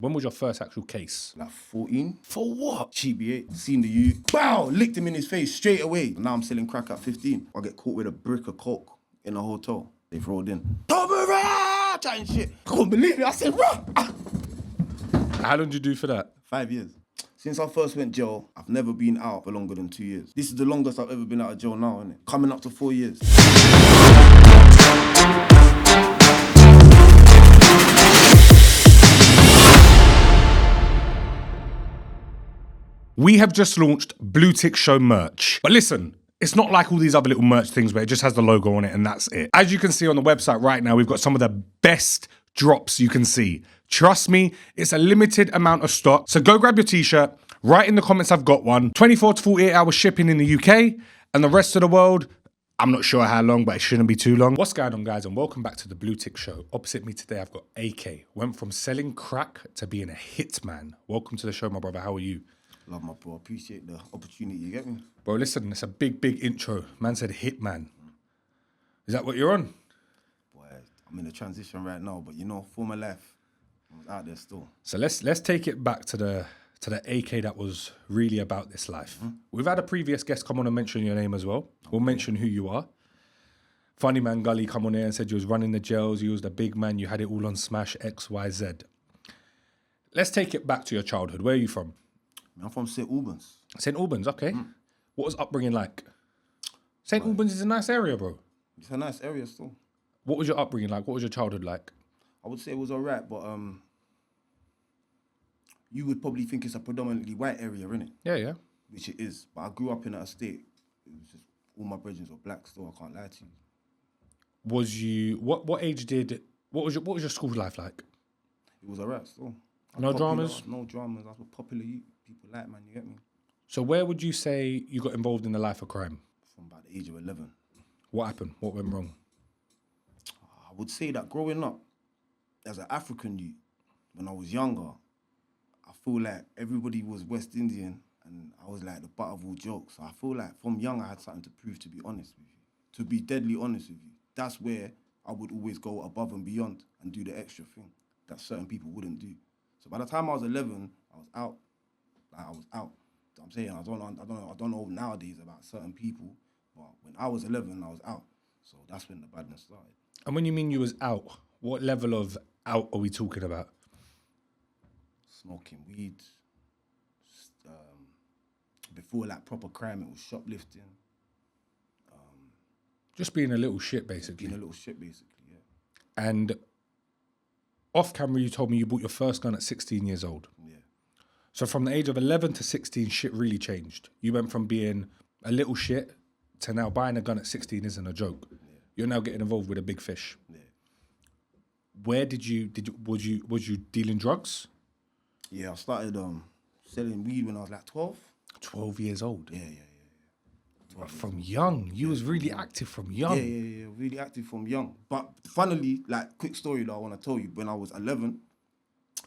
When was your first actual case? Like 14. For what? GBA, seen the youth. Bow! Licked him in his face straight away. Now I'm selling crack at 15. I get caught with a brick of coke in a hotel. They've rolled in. Tomara! Chatting shit. I couldn't believe it. I said, rah! How long did you do for that? 5 years. Since I first went jail, I've never been out for longer than 2 years. This is the longest I've ever been out of jail now, innit? Coming up to 4 years. We have just launched BlueTick Show merch. But listen, it's not like all these other little merch things where it just has the logo on it and that's it. As you can see on the website right now, we've got some of the best drops you can see. Trust me, it's a limited amount of stock. So go grab your t-shirt, write in the comments I've got one. 24 to 48 hours shipping in the UK and the rest of the world, I'm not sure how long, but it shouldn't be too long. What's going on, guys, and welcome back to the BlueTick Show. Opposite me today, I've got AK. Went from selling crack to being a hitman. Welcome to the show, my brother. How are you? Love my bro. Appreciate the opportunity, you get me? Bro, listen, it's a big, big intro. Man said hitman. Is that what you're on? Boy, I'm in a transition right now, but you know, for my life, I'm out there still. So let's take it back to the AK that was really about this life. We've had a previous guest come on and mention your name as well. We'll mention who you are. Funny Man Gully come on here and said you was running the jails, you was the big man, you had it all on Smash XYZ. Let's take it back to your childhood. Where are you from? I'm from St. Albans. St. Albans, okay. What was upbringing like? St. Albans is a nice area, bro. It's a nice area still. What was your upbringing like? What was your childhood like? I would say it was all right, but you would probably think it's a predominantly white area, innit? Yeah. Which it is. But I grew up in an estate. It was just all my brethren were black still, I can't lie to you. Was you what age did what was your school life like? It was all right still. No dramas? No dramas. I was popular youth. People like, man, you get me? So where would you say you got involved in the life of crime? From about the age of 11. What happened? What went wrong? I would say that growing up as an African youth, when I was younger, I feel like everybody was West Indian and I was like the butt of all jokes. So I feel like from young I had something to prove, to be honest with you. To be deadly honest with you. That's where I would always go above and beyond and do the extra thing that certain people wouldn't do. So by the time I was 11, I was out. Like I was out. I'm saying I don't know nowadays about certain people, but when I was 11, I was out. So that's when the badness started. And when you mean you was out, what level of out are we talking about? Smoking weed. Before like proper crime, it was shoplifting. Just being a little shit, basically. Being a little shit, basically, yeah. And off camera, you told me you bought your first gun at 16 years old. Yeah. So from the age of 11 to 16, shit really changed. You went from being a little shit to now buying a gun at 16 isn't a joke. Yeah. You're now getting involved with a big fish. Yeah. Where was you dealing drugs? Yeah, I started selling weed when I was like 12. 12 years old? Yeah. From young. You was really active from young. Yeah. Really active from young. But funnily, like, quick story that I want to tell you. When I was 11,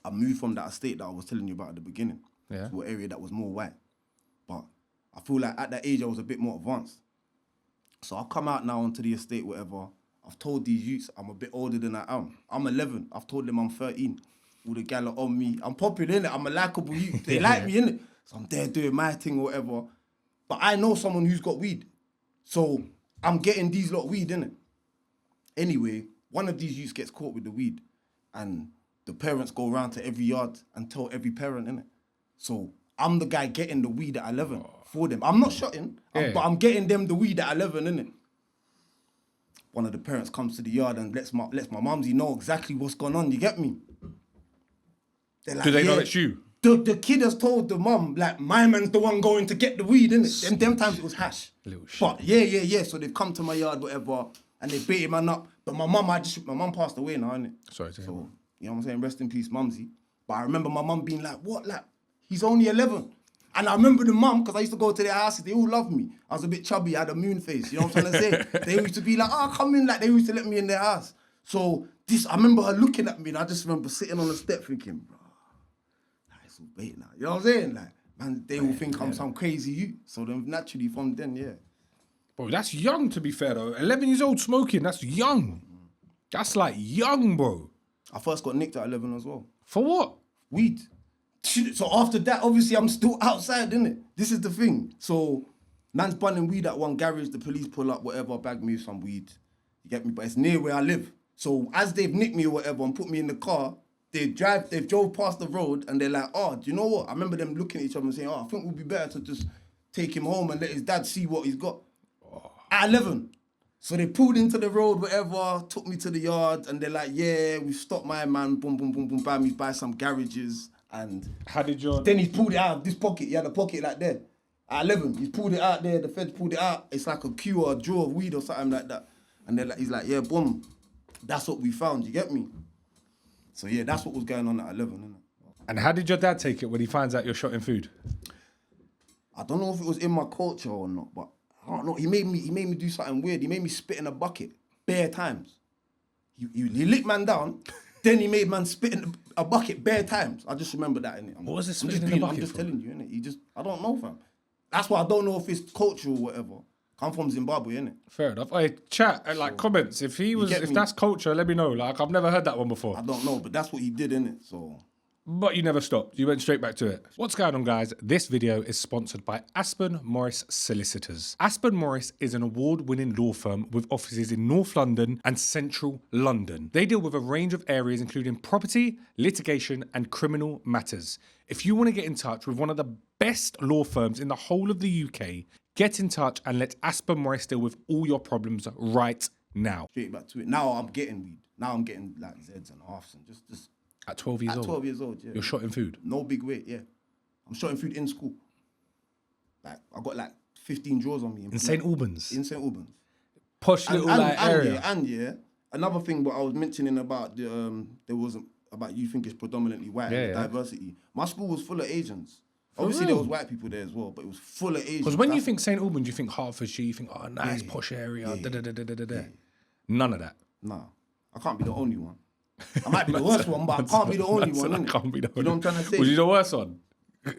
I moved from that estate that I was telling you about at the beginning to an area that was more white. But I feel like at that age, I was a bit more advanced. So I've come out now onto the estate, whatever. I've told these youths I'm a bit older than I am. I'm 11. I've told them I'm 13. All the gal are on me. I'm popular, innit? I'm a likeable youth. They like me, innit? So I'm there doing my thing or whatever. But I know someone who's got weed. So I'm getting these lot weed, innit? Anyway, one of these youths gets caught with the weed. And the parents go around to every yard and tell every parent, innit? So I'm the guy getting the weed at 11 for them. I'm not shotting, but I'm getting them the weed at 11, innit? One of the parents comes to the yard and lets my mumsy know exactly what's going on, you get me? Like, do they know it's you? The kid has told the mum, like, my man's the one going to get the weed, innit? Them times it was hash. Little shit. But yeah. So they've come to my yard, whatever, and they beat him up. But my mum passed away now, innit? Sorry to hear. So, you know what I'm saying? Rest in peace, mumsy. But I remember my mum being like, what? Like, he's only 11. And I remember the mum, because I used to go to their houses, they all loved me. I was a bit chubby, I had a moon face, you know what I'm trying to say? They used to be like, come in, like, they used to let me in their house. So, I remember her looking at me, and I just remember sitting on the step thinking, bro, it's all bait now. You know what I'm saying? Like, man, they will think I'm some crazy youth. So then naturally from then, yeah. Bro, that's young to be fair though. 11 years old smoking, that's young. That's like young, bro. I first got nicked at 11 as well. For what? weed. So after that, obviously, I'm still outside, innit? This is the thing. So, man's bunning weed at one garage, the police pull up, whatever, bag me some weed. You get me? But it's near where I live. So, as they've nicked me or whatever and put me in the car, they've drove past the road and they're like, oh, do you know what? I remember them looking at each other and saying, oh, I think it would be better to just take him home and let his dad see what he's got. At 11. So they pulled into the road, whatever, took me to the yard, and they're like, yeah, we stopped my man, boom, boom, boom, boom, bam, he's by some garages. And how did you... Then he pulled it out of this pocket. He had a pocket like there. At 11, he pulled it out there, the feds pulled it out. It's like a queue or a drawer of weed or something like that. And they're like, he's like, yeah, boom, that's what we found, you get me? So yeah, that's what was going on at 11, innit? And how did your dad take it when he finds out you're shot in food? I don't know if it was in my culture or not, but I don't know. He made me do something weird. He made me spit in a bucket bare times. He licked man down, then he made man spit in a bucket bare times. I just remember that, innit? What was this spitting in the bucket I'm just for? telling you, innit? I don't know, fam. That's why I don't know if it's cultural or whatever. I'm from Zimbabwe, innit? Fair enough. Hey, chat, comments. If that's culture, let me know. Like, I've never heard that one before. I don't know, but that's what he did, innit? So... But you never stopped. You went straight back to it. What's going on, guys? This video is sponsored by Aspen Morris Solicitors. Aspen Morris is an award-winning law firm with offices in North London and Central London. They deal with a range of areas, including property, litigation, and criminal matters. If you want to get in touch with one of the best law firms in the whole of the UK, get in touch and let Aspen Morris deal with all your problems right now. Straight back to it. Now I'm getting weed. Now I'm getting like Zeds and halves and just... At 12 years old? At 12 years old, yeah. You're shot in food? No big weight, yeah. I'm shot in food in school. Like, I got like 15 drawers on me. In St. Albans? In St. Albans. Posh little area. And another thing what I was mentioning about about you think it's predominantly white, diversity. My school was full of Asians. Obviously there was white people there as well, but it was full of Asians. Because when you think St. Albans, you think Hertfordshire, you think, oh, nice, posh area, None of that. Nah, I can't be the only one. I might be the worst one, but I can't be the only one, innit? I can't be the only one. You know what I'm trying to say? Was you the worst one?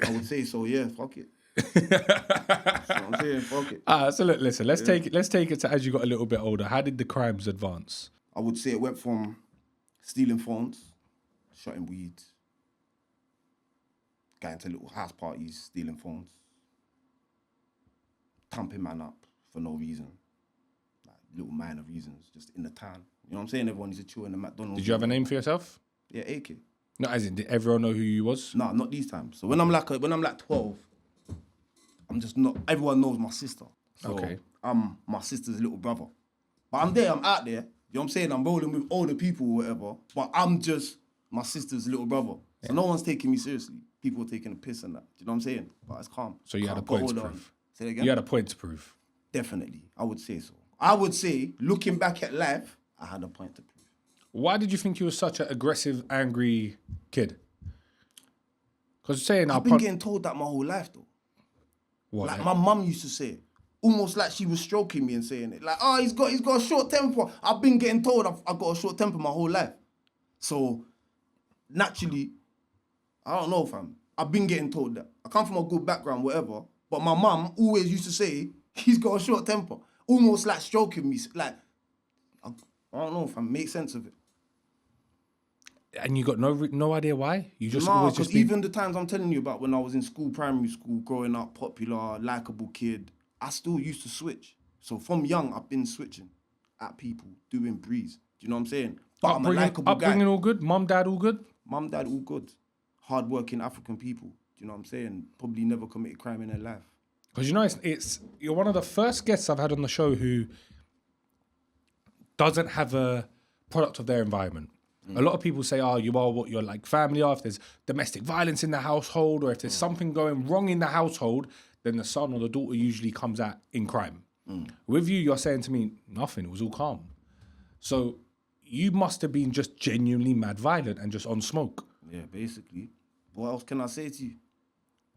I would say so, yeah, fuck it. That's what I'm saying, fuck it. So look, listen, let's take it to as you got a little bit older. How did the crimes advance? I would say it went from stealing phones, shotting weed, going to little house parties, stealing phones, thumping man up for no reason. Like little minor reasons, just in the town. You know what I'm saying? Everyone used to chill in the McDonald's. Did you have a name for yourself? Yeah, AK. No, as in, did everyone know who you was? No, not these times. So when I'm like 12, I'm just not. Everyone knows my sister. So okay. I'm my sister's little brother. But I'm there. I'm out there. You know what I'm saying? I'm rolling with older people or whatever. But I'm just my sister's little brother. So no one's taking me seriously. People are taking a piss and that. Do you know what I'm saying? But it's calm. So you had a point to prove. Say it again. You had a point to prove. Definitely, I would say so. I would say, looking back at life, I had a point to prove. Why did you think you were such an aggressive, angry kid? Because I've been getting told that my whole life, though. What? Like my mum used to say it, almost like she was stroking me and saying it. Like, oh, he's got a short temper. I've been getting told I've got a short temper my whole life. So naturally, I don't know, fam. I've been getting told that. I come from a good background, whatever. But my mum always used to say he's got a short temper, almost like stroking me, like. I don't know if I make sense of it. And you got no idea why? You just always just even the times I'm telling you about when I was in school, primary school, growing up, popular, likable kid, I still used to switch. So from young, I've been switching at people, doing breeze. Do you know what I'm saying? But I'm a likable guy. Upbringing all good? Mum, dad all good? Mum, dad all good. Hardworking African people. Do you know what I'm saying? Probably never committed crime in their life. Because you know, you're one of the first guests I've had on the show who doesn't have a product of their environment. A lot of people say, oh, you are what your like family are. If there's domestic violence in the household or if there's something going wrong in the household, then the son or the daughter usually comes out in crime. With you, you're saying to me, nothing, it was all calm. So you must have been just genuinely mad violent and just on smoke. Yeah, basically. What else can I say to you?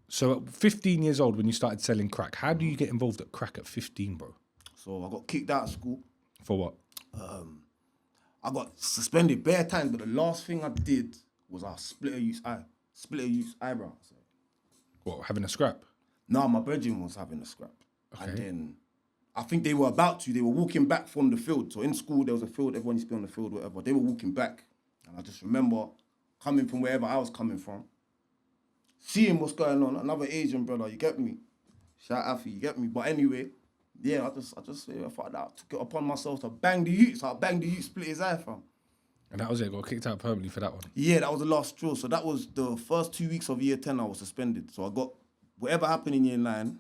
So at 15 years old, when you started selling crack, how do you get involved at crack at 15, bro? So I got kicked out of school. For what? I got suspended bare times, but the last thing I did was I split a use eyebrow. So. What, having a scrap? No, my brethren was having a scrap. Okay. And then I think they were walking back from the field. So in school, there was a field, everyone used to be on the field, whatever. They were walking back. And I just remember coming from wherever I was coming from, seeing what's going on. Another Asian brother, you get me? Shout out for you, get me? But anyway, yeah, I just thought that I took it upon myself to bang the youth. So I banged the youth, split his eye, fam. And that was it. Got kicked out permanently for that one. Yeah, that was the last straw. So that was the first 2 weeks of year 10. I was suspended. So I got whatever happened in year 9.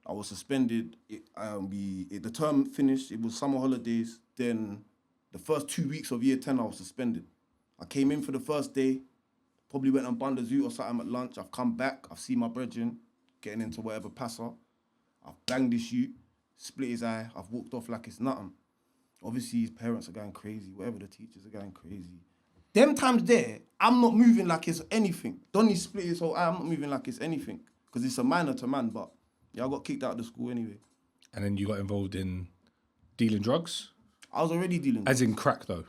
I was suspended. The term finished. It was summer holidays. Then the first 2 weeks of year 10, I was suspended. I came in for the first day. Probably went on Banda Zoo or something at lunch. I've come back. I've seen my brethren getting into whatever passer. I've banged this youth, split his eye. I've walked off like it's nothing. Obviously, his parents are going crazy. Whatever, the teachers are going crazy. Them times there, I'm not moving like it's anything. Donnie split his whole eye. I'm not moving like it's anything. Because it's a minor to man. But yeah, I got kicked out of the school anyway. And then you got involved in dealing drugs? I was already dealing As in crack, though?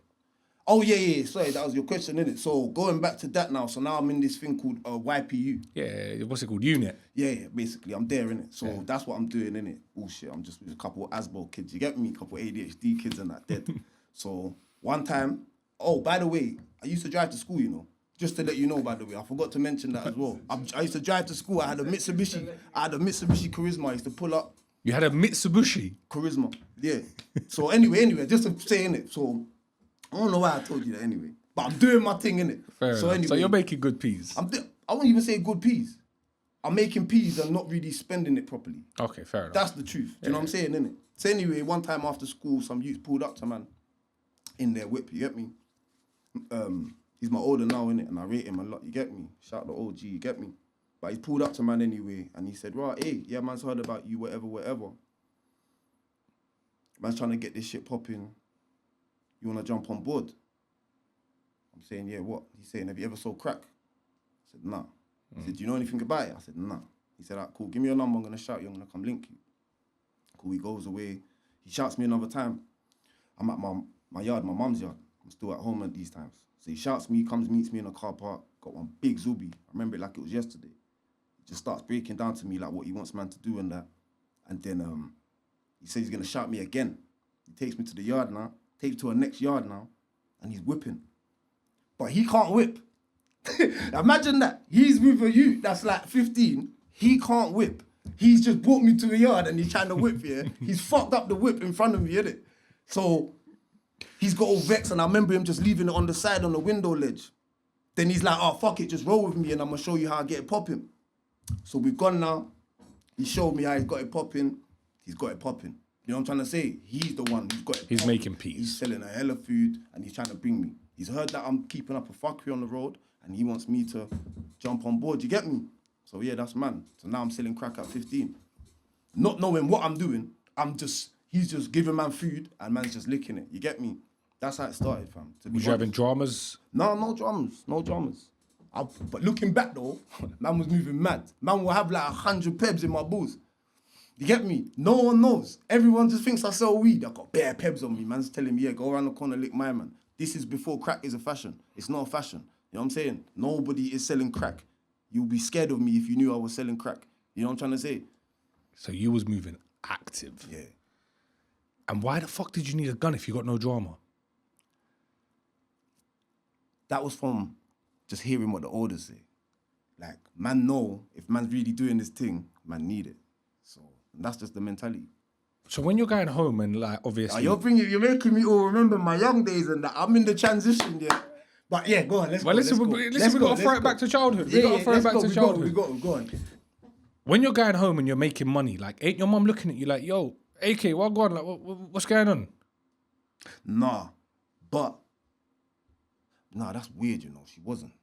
Oh, yeah. Sorry, that was your question, innit? So going back to that now. So now I'm in this thing called YPU. Yeah, what's it called? Unit? Yeah, basically. I'm there, innit? So that's what I'm doing, innit? Bullshit. I'm just with a couple of Asbo kids. You get me? A couple of ADHD kids and that dead. So one time... Oh, by the way, I used to drive to school, you know. Just to let you know, by the way. I forgot to mention that as well. I used to drive to school. I had a Mitsubishi Charisma. I used to pull up. You had a Mitsubishi? Charisma, yeah. So anyway, just to say, innit? So... I don't know why I told you that anyway. But I'm doing my thing, innit? Fair enough. Anyway, so you're making good peas? I won't even say good peas. I'm making peas and not really spending it properly. Okay, fair enough. That's the truth. Do you know what I'm saying, innit? So anyway, one time after school, some youth pulled up to man in their whip, you get me? He's my older now, innit? And I rate him a lot, you get me? Shout out the OG, you get me? But he pulled up to man anyway and he said, right, hey, yeah, man's heard about you, whatever. Man's trying to get this shit popping. You want to jump on board? I'm saying, yeah, what? He's saying, have you ever sold crack? I said, nah. He said, do you know anything about it? I said, nah. He said, all right, cool, give me your number, I'm going to shout you, I'm going to come link you. Cool, he goes away. He shouts me another time. I'm at my yard, my mum's yard. I'm still at home at these times. So he shouts me, comes, meets me in a car park, got one big Zubi. I remember it like it was yesterday. He just starts breaking down to me like what he wants man to do and that. And then he says he's going to shout me again. He takes me to the yard now. Takes to a next yard now, and he's whipping. But he can't whip. Imagine that. He's with a youth that's like 15. He can't whip. He's just brought me to the yard and he's trying to whip, yeah? He's fucked up the whip in front of me, innit? So he's got all vexed, and I remember him just leaving it on the side on the window ledge. Then he's like, oh, fuck it, just roll with me and I'm going to show you how I get it popping. So we've gone now. He showed me how he's got it popping. He's got it popping. You know what I'm trying to say? He's the one who's got it. He's making peace. He's selling a hell of food and he's trying to bring me. He's heard that I'm keeping up a fuckery on the road and he wants me to jump on board. You get me? So yeah, that's man. So now I'm selling crack at 15. Not knowing what I'm doing, he's just giving man food and man's just licking it. You get me? That's how it started, fam. Was you having dramas? No dramas. But looking back though, man was moving mad. Man will have like 100 pebs in my balls. You get me? No one knows. Everyone just thinks I sell weed. I got bare pebs on me. Man's telling me, yeah, go around the corner, lick my man. This is before crack is a fashion. It's not a fashion. You know what I'm saying? Nobody is selling crack. You'll be scared of me if you knew I was selling crack. You know what I'm trying to say? So you was moving active. Yeah. And why the fuck did you need a gun if you got no drama? That was from just hearing what the orders say. Like, man know if man's really doing this thing, man need it. So that's just the mentality. So when you're going home and like obviously you're making me all remember my young days and that. I'm in the transition, yeah. But yeah, go on, let's go. Listen, we got to throw it back to childhood. We got to throw it back to childhood. We go on. When you're going home and you're making money, like ain't your mum looking at you like, yo, AK, what going on? Like, what's going on? Nah, that's weird, you know. She wasn't.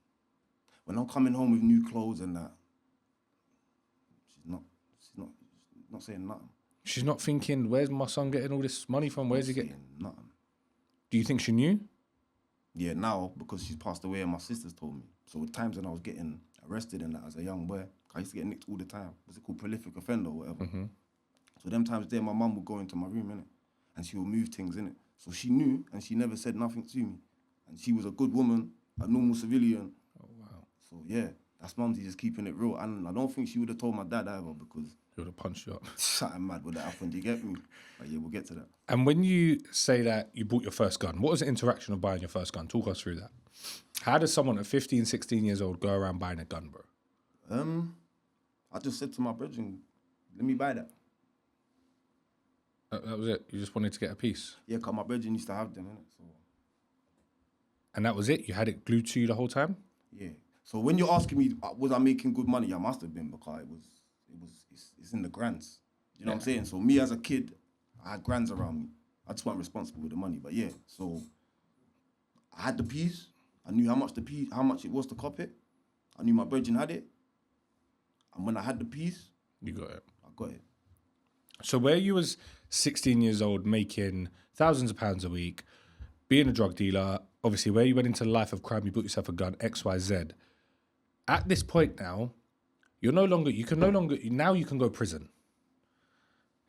When I'm coming home with new clothes and that, she's not saying nothing. She's not thinking, where's my son getting all this money from? Where's he getting? Nothing. Do you think she knew? Yeah, now, because she's passed away and my sisters told me. So at times when I was getting arrested and that as a young boy, I used to get nicked all the time. What's it called? Prolific offender or whatever. Mm-hmm. So them times there, my mum would go into my room, innit? And she would move things, innit? So she knew and she never said nothing to me. And she was a good woman, a normal civilian. Oh, wow. So yeah, that's mumsy just keeping it real. And I don't think she would have told my dad either because... He would have punched you up. Something mad would have happened, you get me? But yeah, we'll get to that. And when you say that you bought your first gun, what was the interaction of buying your first gun? Talk us through that. How does someone at 15, 16 years old go around buying a gun, bro? I just said to my brethren, let me buy that. That was it? You just wanted to get a piece? Yeah, because my brethren used to have them, innit? So. And that was it? You had it glued to you the whole time? Yeah. So when you're asking me, was I making good money? I must have been, because it's in the grands. You know what I'm saying? So me as a kid, I had grands around me. I just wasn't responsible with the money. But yeah, so I had the piece. I knew how much it was to cop it. I knew my brethren had it. And when I had the piece, you got it. I got it. So where you was 16 years old, making thousands of pounds a week, being a drug dealer, obviously where you went into the life of crime, you bought yourself a gun, XYZ. At this point now, you can go prison.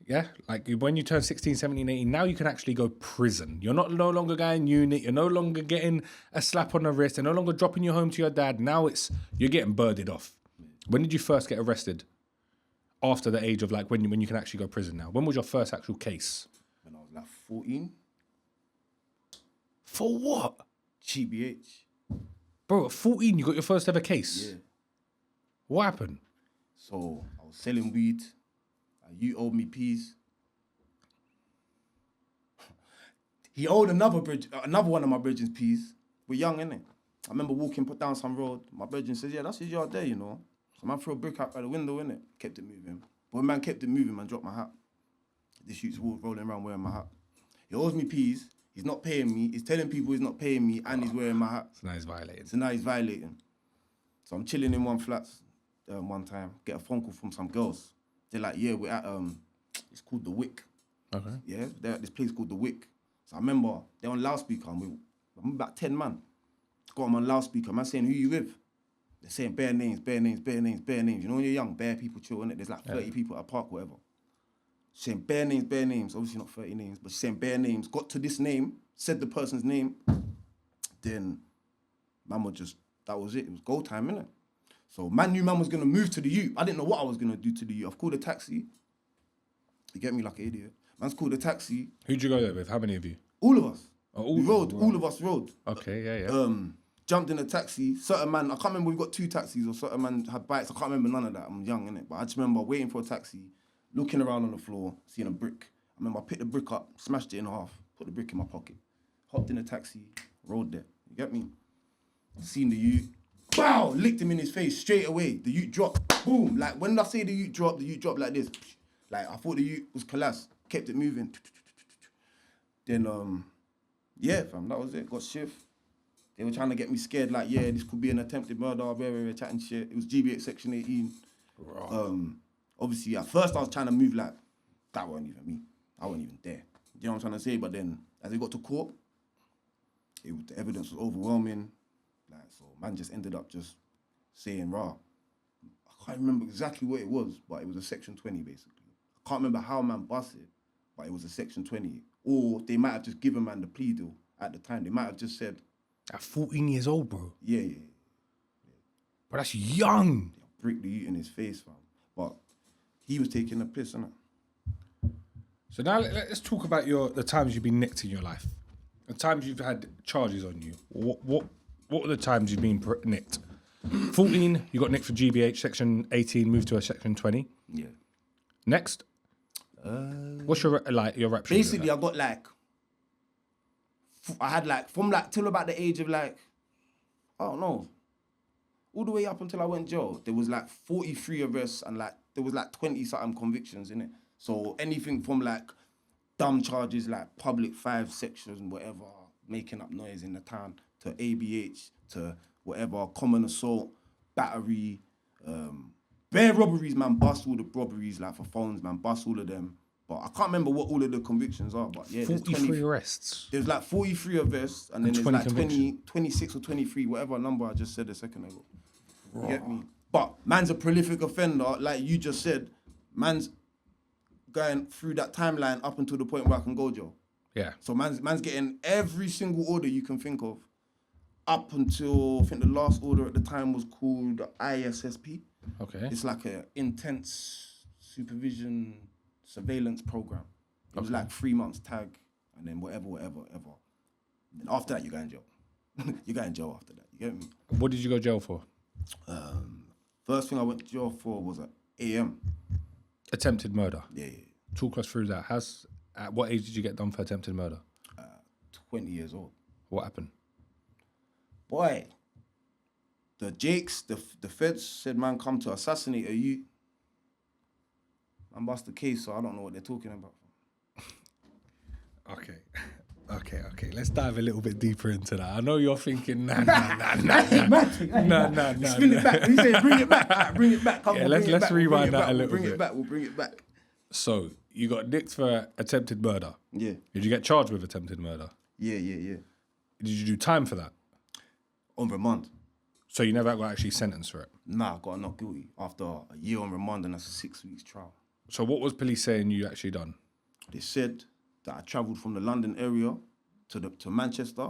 Yeah, like when you turn 16, 17, 18, now you can actually go prison. You're no longer going unit. You're no longer getting a slap on the wrist. They're no longer dropping you home to your dad. Now you're getting birded off. When did you first get arrested? After the age of like when you can actually go prison now. When was your first actual case? When I was like 14. For what? GBH. Bro, at 14 you got your first ever case? Yeah. What happened? So I was selling weed. You owed me peas. He owed another one of my brethren's peas. We're young, innit? I remember put down some road. My brethren says, yeah, that's his yard there, you know. So man threw a brick out by the window, innit? Kept it moving. But when man kept it moving, man dropped my hat. This youth's rolling around wearing my hat. He owes me peas. He's not paying me. He's telling people he's not paying me, and he's wearing my hat. So now he's violating. So I'm chilling in one flat one time. Get a phone call from some girls. They're like, yeah, we're at, it's called The Wick. Okay. Yeah, they're at this place called The Wick. So I remember, they're on loudspeaker, and I'm about 10 man. Got them on loudspeaker, man saying, who you with? They're saying bare names. You know when you're young, bare people chill, innit? There's like 30 people at a park, whatever. Saying bare names, obviously not 30 names, but saying bare names. Got to this name, said the person's name, then man that was it. It was go time, innit? So man knew man was going to move to the U. I didn't know what I was going to do to the U. I've called a taxi. You get me like an idiot. Man's called a taxi. Who'd you go there with? How many of you? All of us. Oh, all of us rode. Okay, yeah. Jumped in a taxi. Certain man, I can't remember, we've got 2 taxis, or certain man had bikes. I can't remember none of that. I'm young, innit? But I just remember waiting for a taxi, looking around on the floor, seeing a brick. I remember I picked the brick up, smashed it in half, put the brick in my pocket, hopped in a taxi, rode there. You get me? Seen the ute. Bow! Licked him in his face straight away. The ute dropped. Boom! Like when I say the ute dropped like this. Like I thought the ute was collapsed. Kept it moving. Then yeah, fam, that was it. Got shift. They were trying to get me scared, like, yeah, this could be an attempted murder, very chatting shit. It was GBH Section 18. Right. Obviously, at first I was trying to move like, that wasn't even me. I wasn't even there. You know what I'm trying to say? But then, as it got to court, the evidence was overwhelming. Like, so man just ended up just saying, rah. I can't remember exactly what it was, but it was a Section 20, basically. I can't remember how man busted, but it was a Section 20. Or they might have just given man the plea deal at the time. They might have just said, at 14 years old, bro. Yeah. But that's young. Brick the ute in his face, fam. But he was taking a piss, innit? So now let's talk about the times you've been nicked in your life. The times you've had charges on you. What were the times you've been nicked? 14, you got nicked for GBH. Section 18, moved to a Section 20. Yeah. Next. What's your rap sheet? Basically, I got I had from till about the age of I don't know, all the way up until I went jail, there was 43 arrests and there was 20 something convictions in it. So anything from dumb charges like public 5 sections and whatever, making up noise in the town, to ABH, to whatever, common assault, battery, bare robberies, man, bust all the robberies for phones, man, bust all of them. But I can't remember what all of the convictions are, but yeah, 43 arrests. There's 43 arrests, and then there's 26 or 23, whatever number I just said a second ago. You get me? But man's a prolific offender, like you just said. Man's going through that timeline up until the point where I can go jail. Yeah. So man's getting every single order you can think of, up until I think the last order at the time was called the ISSP. Okay. It's like an intense supervision surveillance program. It was 3 months tag, and then whatever. And after that, you go in jail. You go in jail after that. You get me? What did you go jail for? First thing I went to jail for was an AM. Attempted murder. Yeah. Talk us through that. At what age did you get done for attempted murder? 20 years old. What happened? Boy, the Jakes, the feds said, man, come to assassinate a youth. Man bust the case, so I don't know what they're talking about. Okay. Let's dive a little bit deeper into that. I know you're thinking, nah. Spin it back. He said, bring it back. Bring it back. Come Yeah, on, let's rewind that a little bit. bit. We'll bring it back. So, you got nicked for attempted murder. Yeah. Did you get charged with attempted murder? Yeah. Did you do time for that? On remand. So you never got actually sentenced for it? Nah, I got not guilty after a year on remand and that's a 6 weeks trial. So what was police saying you actually done? They said that I travelled from the London area to Manchester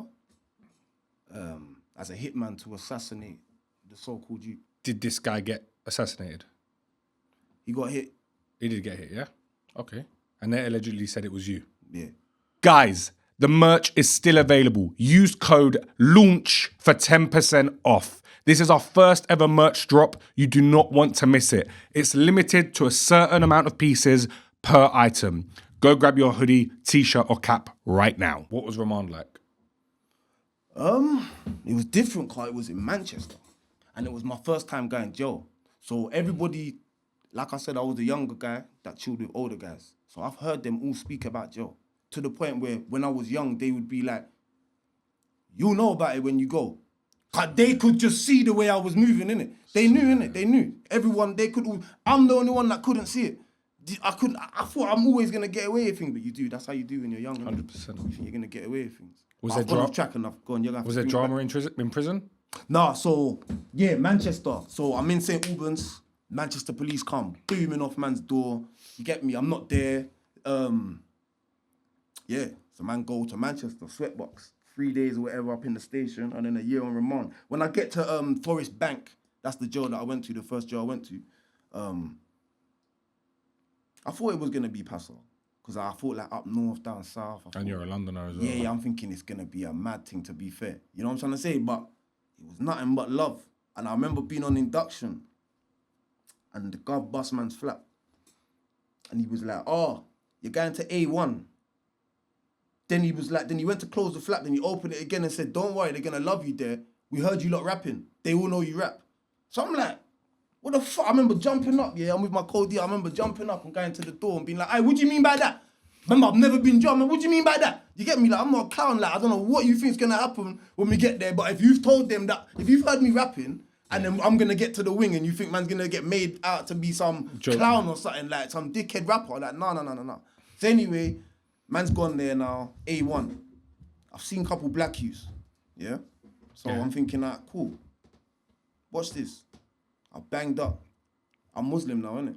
as a hitman to assassinate the so-called youth. Did this guy get assassinated? He got hit. He did get hit, yeah? Okay. And they allegedly said it was you. Yeah. Guys, the merch is still available. Use code LAUNCH for 10% off. This is our first ever merch drop. You do not want to miss it. It's limited to a certain amount of pieces per item. Go grab your hoodie, t-shirt or cap right now. What was remand like? It was different because it was in Manchester. And it was my first time going jail. So everybody, like I said, I was a younger guy that chilled with older guys. So I've heard them all speak about jail. To the point where when I was young, they would be like, you'll know about it when you go. Cause they could just see the way I was moving, innit? They knew, innit? They knew. Everyone, they could all, I'm the only one that couldn't see it. I thought I'm always going to get away with things, but you do. That's how you do when you're young. 100%. You think you're going to get away with things. Was I've there gone off track and I've gone, you're gonna have Was to there bring it drama back. in prison? Nah, so, yeah, Manchester. So I'm in St. Albans. Manchester police come, booming off man's door. You get me? I'm not there. Yeah, so man go to Manchester, sweatbox. 3 days or whatever up in the station, and then a year on remand. When I get to Forest Bank, that's the jail that I went to, the first jail I went to. I thought it was gonna be Paso, because I thought like up north, down south. And you're a Londoner as well. Yeah, I'm thinking it's gonna be a mad thing, to be fair. You know what I'm trying to say? But it was nothing but love. And I remember being on induction, and the gov bust man's flat, and he was like, "Oh, you're going to A1." Then he was like, then he went to close the flap, then he opened it again and said, "Don't worry, they're gonna love you there. We heard you lot rapping. They all know you rap." So I'm like, what the fuck? I remember jumping up, yeah, I'm with my code. I remember jumping up and going to the door and being like, "Hey, what do you mean by that?" Remember, I've never been jumping. What do you mean by that? You get me? Like, I'm not a clown. Like, I don't know what you think's gonna happen when we get there, but if you've told them that, if you've heard me rapping, and then I'm gonna get to the wing and you think man's gonna get made out to be some clown or something, like some dickhead rapper, like, no. So anyway, man's gone there now, A1. I've seen a couple black youths, yeah? So I'm thinking, like, cool. Watch this. I banged up. I'm Muslim now, innit?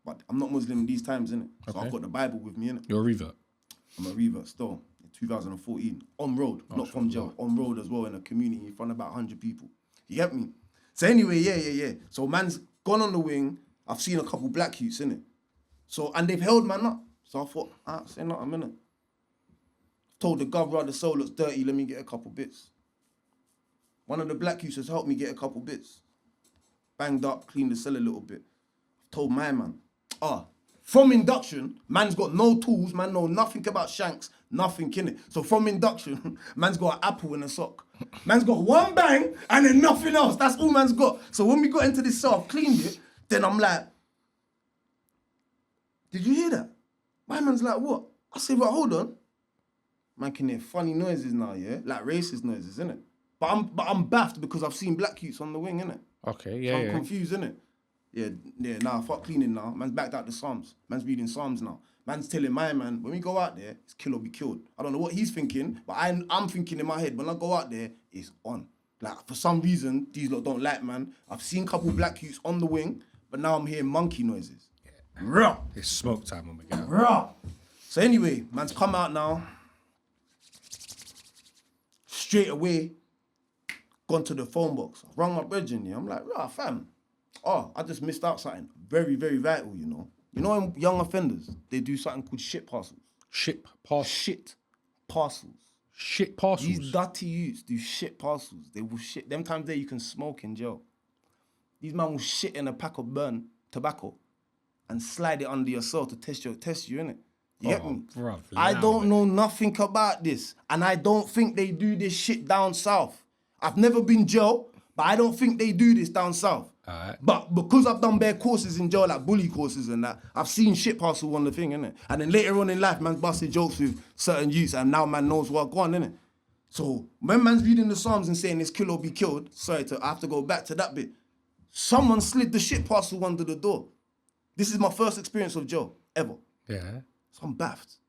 But I'm not Muslim these times, innit? So I've got the Bible with me, innit? You're a revert? I'm a revert still, in 2014. On road, not from jail. On road as well, in a community in front of about 100 people. You get me? So anyway, yeah. So man's gone on the wing. I've seen a couple black youths, innit? So, and they've held man up. So I thought, say nothing, innit? Told the governor the cell looks dirty, let me get a couple bits. One of the black youths has helped me get a couple bits. Banged up, cleaned the cell a little bit. Told my man, from induction, man's got no tools, man know nothing about shanks, nothing in it. So from induction, man's got an apple in a sock. Man's got one bang and then nothing else. That's all man's got. So when we got into this cell, I've cleaned it, then I'm like, did you hear that? My man's like, what? I said, well, hold on. Man can hear funny noises now, yeah? Like racist noises, innit? But I'm baffed because I've seen black youths on the wing, innit? Okay, So yeah, I'm confused, innit? Yeah, fuck cleaning now. Man's backed out the Psalms. Man's reading Psalms now. Man's telling my man, when we go out there, it's kill or be killed. I don't know what he's thinking, but I'm thinking in my head, when I go out there, it's on. Like, for some reason, these lot don't like, man. I've seen a couple black youths on the wing, but now I'm hearing monkey noises. Yeah. It's smoke time when we get out. Raw. So anyway, man's come out now. Straight away, gone to the phone box. I rang my brethren, yeah. I'm like, fam. I just missed out something very, very vital, you know. You know, in young offenders, they do something called shit parcels. Shit parcels. These dirty youths do shit parcels. They will shit. Them times there you can smoke in jail. These man will shit in a pack of burn tobacco and slide it under your cell to test you, innit? You get me? Bruv, I don't know nothing about this. And I don't think they do this shit down south. I've never been jail, but I don't think they do this down south. Alright. But because I've done bare courses in jail, like bully courses and that, I've seen shit pass through on the thing, innit? And then later on in life, man's busting jokes with certain youths and now man knows what gone, innit? So when man's reading the Psalms and saying this kill or be killed, I have to go back to that bit. Someone slid the shit past through under the door. This is my first experience of jail, ever. Yeah. So I'm baffed.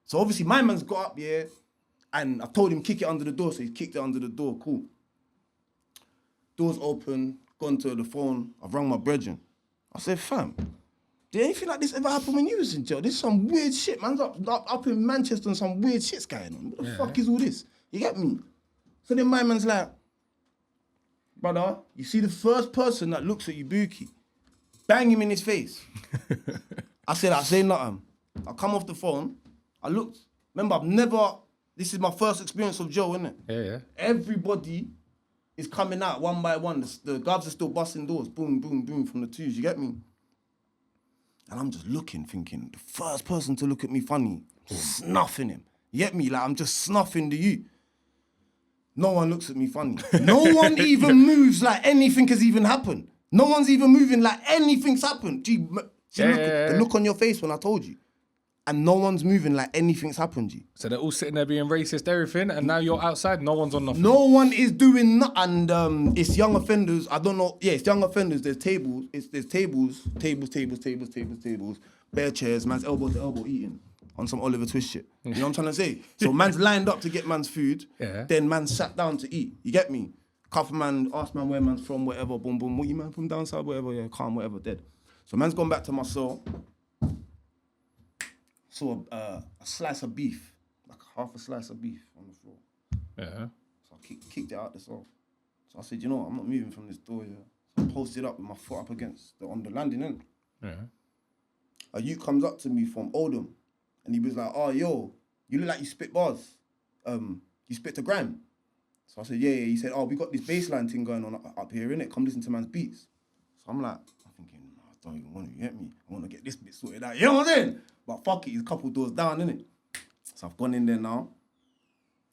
So obviously my man's got up, yeah, and I told him kick it under the door, so he kicked it under the door, cool. Doors open, gone to the phone, I've rang my brethren. I said, fam, did anything like this ever happen when you was in jail? This is some weird shit, man's up in Manchester and some weird shit's going on. What the fuck is all this? You get me? So then my man's like, brother, you see the first person that looks at you, Buki, bang him in his face. I say nothing. I come off the phone, I looked. Remember, this is my first experience of jail, innit? Yeah. Everybody is coming out one by one. The guards are still busting doors, boom, boom, boom, from the twos, you get me? And I'm just looking, thinking, the first person to look at me funny, snuffing him. You get me? Like, I'm just snuffing the youth. No one looks at me funny. No one even moves like anything has even happened. No one's even moving like anything's happened. Gee, the look on your face when I told you. And no one's moving like anything's happened, G. So they're all sitting there being racist, everything, and now you're outside, no one's on nothing. No one is doing nothing. And it's young offenders. I don't know. Yeah, it's young offenders. There's tables. There's tables. Bare chairs. Man's elbow to elbow eating on some Oliver Twist shit. You know what I'm trying to say? So man's lined up to get man's food. Yeah. Then man sat down to eat. You get me? Couple man asked man where man's from, whatever. Boom, boom. What you man from down south, whatever. Yeah, calm, whatever. Dead. So man's gone back to my cell. Saw a slice of beef, like half a slice of beef on the floor. Yeah. So I kicked it out the cell. So I said, you know what, I'm not moving from this door here. So I posted up with my foot up against on the landing, innit? Yeah. A youth comes up to me from Oldham and he was like, oh, yo, you look like you spit bars. You spit to grime. So I said, yeah. He said, oh, we got this baseline thing going on up here, innit? Come listen to man's beats. So I'm thinking, no, I don't even want to, you get me? I want to get this bit sorted out. You know what I'm saying? But fuck it, he's a couple doors down, innit? So I've gone in there now.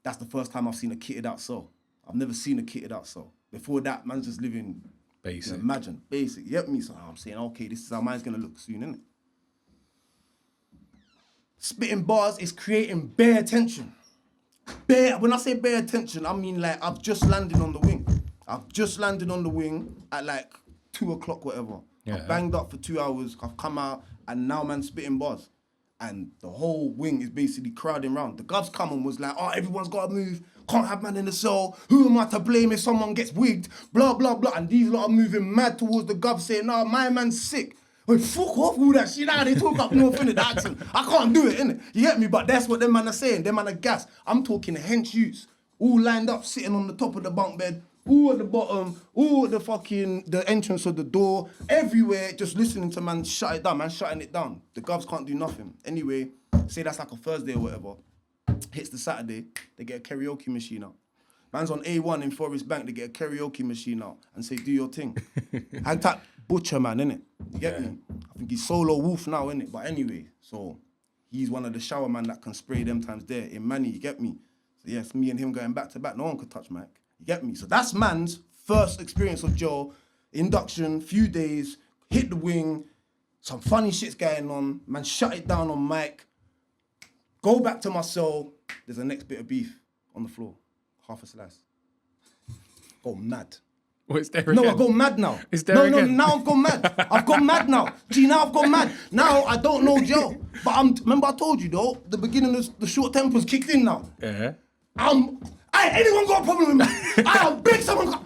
That's the first time I've seen a kitted out cell. I've never seen a kitted out cell. Before that, man's just living basic. You know, imagine, basic. You get me? So I'm saying, okay, this is how mine's gonna look soon, innit? Spitting bars is creating bare tension. When I say bare tension, I mean like I've just landed on the wing. I've just landed on the wing at like 2 o'clock, whatever. Yeah. I've banged up for 2 hours. I've come out and now man's spitting bars. And the whole wing is basically crowding round. The govs come and was like, oh, everyone's got to move. Can't have man in the cell. Who am I to blame if someone gets wigged? Blah, blah, blah. And these lot are moving mad towards the govs saying, nah, my man's sick. Wait, fuck off all that shit. Now they talk up north in the accent. I can't do it, innit? You get me? But that's what them man are saying. Them man are gas. I'm talking hench youths. All lined up, sitting on the top of the bunk bed. All at the bottom. All at the entrance of the door. Everywhere, just listening to man shut it down. Man shutting it down. The govs can't do nothing. Anyway, say that's like a Thursday or whatever. Hits the Saturday, they get a karaoke machine out. Man's on A1 in Forest Bank, they get a karaoke machine out and say, do your thing. Hang type butcher man, innit? You get me? I think he's solo wolf now, innit? But anyway, so he's one of the shower man that can spray them times there in Manny, you get me? So yes, me and him going back to back, no one could touch Mike. You get me? So that's man's first experience of Joe. Induction, few days, hit the wing, some funny shit's going on, man shut it down on Mike. Go back to my cell, there's a next bit of beef on the floor. Half a slice. Go mad. Well, it's there again. No, I go mad now. It's there again. No, now I've gone mad. I've gone mad now. Gee, now I've gone mad. Now I don't know Joe. But remember I told you though, the beginning of the short tempers kicked in now. Yeah. Anyone got a problem with me? I'll beg someone come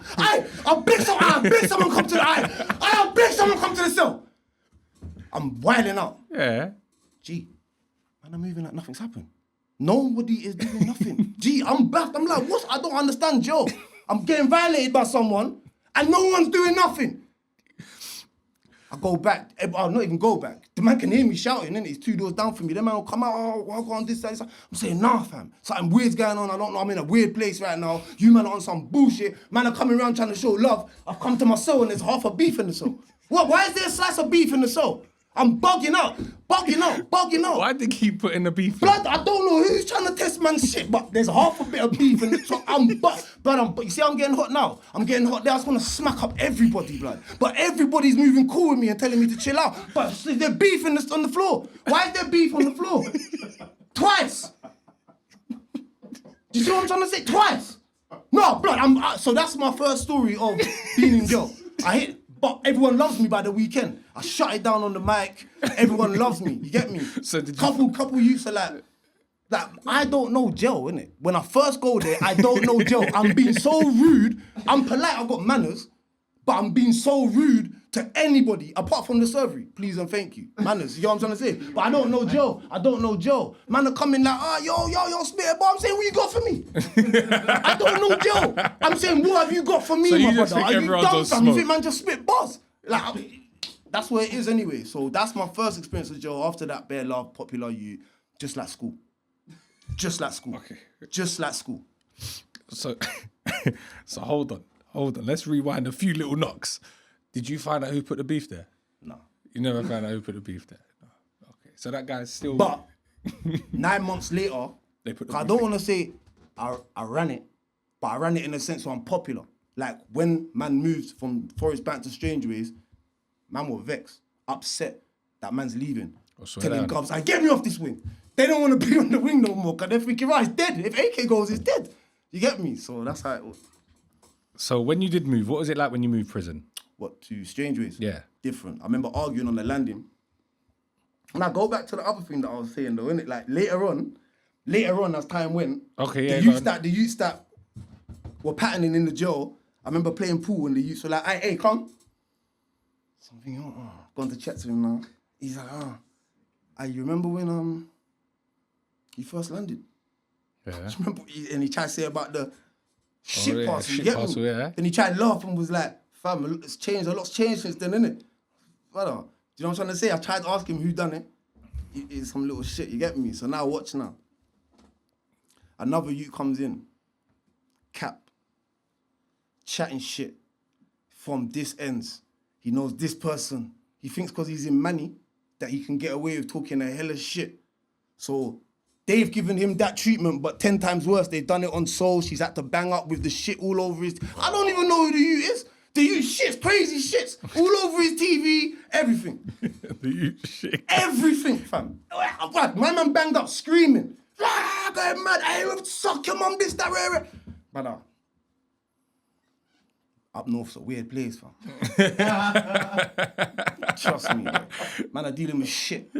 to the cell. I'm wilding out. Yeah. Gee, man, I'm moving like nothing's happened. Nobody is doing nothing. Gee, I'm back. I'm like, what? I don't understand, Joe. I'm getting violated by someone and no one's doing nothing. I go back. I'll not even go back. The man can hear me shouting, innit? He's 2 doors down from me. The man will come out, I'll go on this side. I'm saying, nah, fam. Something weird's going on. I don't know. I'm in a weird place right now. You man are on some bullshit. Man are coming around trying to show love. I've come to my cell and there's half a beef in the cell. What? Why is there a slice of beef in the cell? I'm bugging out. Why did they keep putting the beef in? Blood, I don't know who's trying to test man's shit, but there's half a bit of beef in it. So but you see, I'm getting hot now. I'm getting hot there. I just want to smack up everybody, blood. But everybody's moving cool with me and telling me to chill out. But there's beef on the floor. Why is there beef on the floor? Twice. Do you see what I'm trying to say? Twice. No, blood. So that's my first story of being in jail. But everyone loves me by the weekend. I shut it down on the mic. Everyone loves me. You get me? So did couple youths are like, I don't know jail, innit? When I first go there, I don't know jail. I'm being so rude. I'm polite, I've got manners, but I'm being so rude to anybody apart from the servery. Please and thank you. Manners, you know what I'm trying to say? But I don't know jail. Man are coming like, yo, spit. But I'm saying, what you got for me? I don't know jail. I'm saying, what have you got for me, so my you just brother? think Are you everyone's dumb, on fam? You smoke? think man just spit bars? That's where it is anyway. So that's my first experience with jail. After that, bare love, popular youth, just like school. Okay. Just like school. So, so hold on. Let's rewind a few little knocks. Did you find out who put the beef there? No. You never found out who put the beef there? No. Okay. So that guy's still... But 9 months later, They put the I beef don't in. want to say I ran it, but I ran it in a sense where I'm popular. Like when man moved from Forest Bank to Strangeways, man were vexed, upset that man's leaving. Telling Gubs, get me off this wing. They don't want to be on the wing no more because they're thinking, right, he's dead. If AK goes, he's dead. You get me? So that's how it was. So when you did move, what was it like when you moved prison? What, to Strangeways? Yeah. Different. I remember arguing on the landing. And I go back to the other thing that I was saying though, innit? Like later on as time went, Okay, yeah, the youths that were patterning in the jail, I remember playing pool and the youths were like, hey, come. Something, gone to chat to him now. He's like, you remember when you first landed? Yeah. Do you remember? And he tried to say about the shit parcel, you shit get parcel, me? yeah. And he tried to laugh and was like, fam, a lot's changed since then, innit? Brother, do you know what I'm trying to say? I tried to ask him who done it. It's some little shit, you get me? So now watch now. Another youth comes in, cap, chatting shit from this ends. He knows this person. He thinks because he's in money that he can get away with talking a hell of shit. So they've given him that treatment, but 10 times worse. They've done it on Soul. She's had to bang up with the shit all over his... I don't even know who the youth is. The youth shits, crazy shits, all over his TV, everything. The youth shit. Everything, fam. My man banged up screaming. Going mad. Hey, suck your mum, this, that, rare. But up north's a weird place, fam. Trust me, man. are dealing with shit.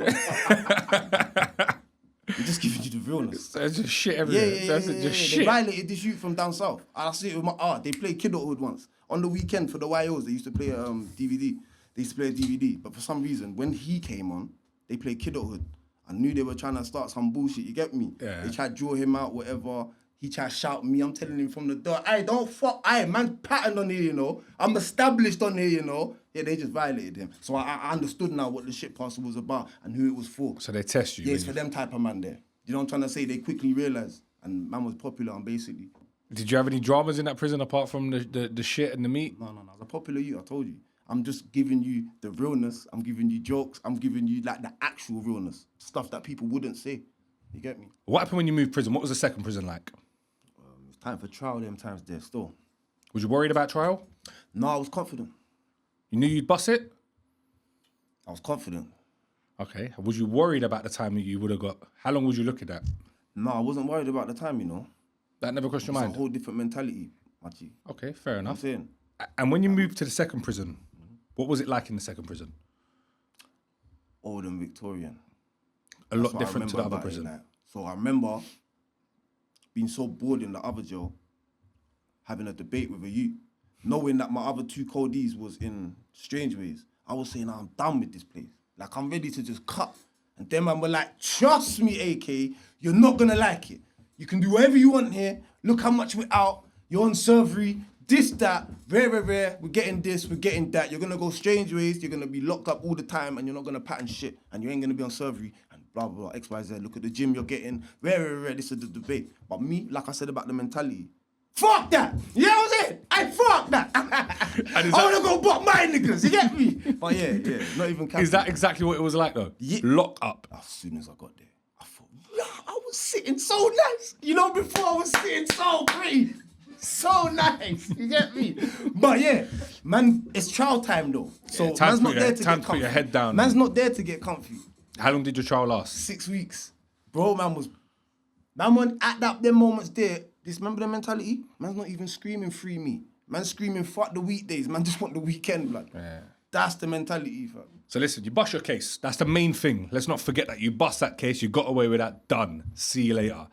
I'm just giving you the realness. That's just shit everywhere. Yeah. Just shit. They violated this youth from down south. I see it with my art. They played Kidulthood once. On the weekend for the YOs, they used to play a DVD. They used to play a DVD. But for some reason, when he came on, they played Kidulthood. I knew they were trying to start some bullshit, you get me? Yeah. They tried to draw him out, whatever. He tried to shout me. I'm telling him from the door, hey, don't fuck. Hey, man patterned on here, you know. I'm established on here, you know. Yeah, they just violated him. So I understood now what the shit parcel was about and who it was for. So they test you. Yeah, it's for them type of man there. You know what I'm trying to say? They quickly realised. And man was popular and basically... Did you have any dramas in that prison apart from the shit and the meat? No. As a popular youth, I told you. I'm just giving you the realness. I'm giving you jokes. I'm giving you like the actual realness. Stuff that people wouldn't say. You get me? What happened when you moved prison? What was the second prison like? It's time for trial them times there still. Was you worried about trial? No, I was confident. You knew you'd bust it? I was confident. Okay. Was you worried about the time you would have got? How long was you looking at? No, I wasn't worried about the time, you know. That never crossed your It's mind? a whole different mentality, Machi. Okay, fair I'm enough. saying. And when you moved to the second prison, what was it like in the second prison? Old and Victorian. A That's lot what I different to the remember other about it, prison. like. So I remember being so bored in the other jail, having a debate with a youth, knowing that my other two codees was in Strangeways. I was saying, I'm done with this place. Like, I'm ready to just cut. And them man were like, trust me, AK, you're not gonna like it. You can do whatever you want here. Look how much we're out. You're on servery. this, that, rare, we're getting this, we're getting that. You're gonna go strange ways, you're gonna be locked up all the time, and you're not gonna pattern shit, and you ain't gonna be on surgery, and blah, blah, blah, X, Y, Z. Look at the gym you're getting, rare, this is the debate. But me, like I said about the mentality, fuck that! You know what I'm saying? I fuck that! I wanna go buck my niggas, you get me? But yeah, not even capping. Is that exactly what it was like though? Yeah. Lock up. As soon as I got there, I thought, I was sitting so nice. You know, before I was sitting so pretty. So nice, you get me? But yeah, man, it's trial time though. So man's not there to get comfy. Put your head down. Man's not there to get comfy. How long did your trial last? 6 weeks. Bro, man was at them moments there. Remember the mentality? Man's not even screaming free me. Man's screaming fuck the weekdays. Man just want the weekend, blood. Yeah. That's the mentality, fam. So listen, you bust your case. That's the main thing. Let's not forget that. You bust that case, you got away with that, done. See you later.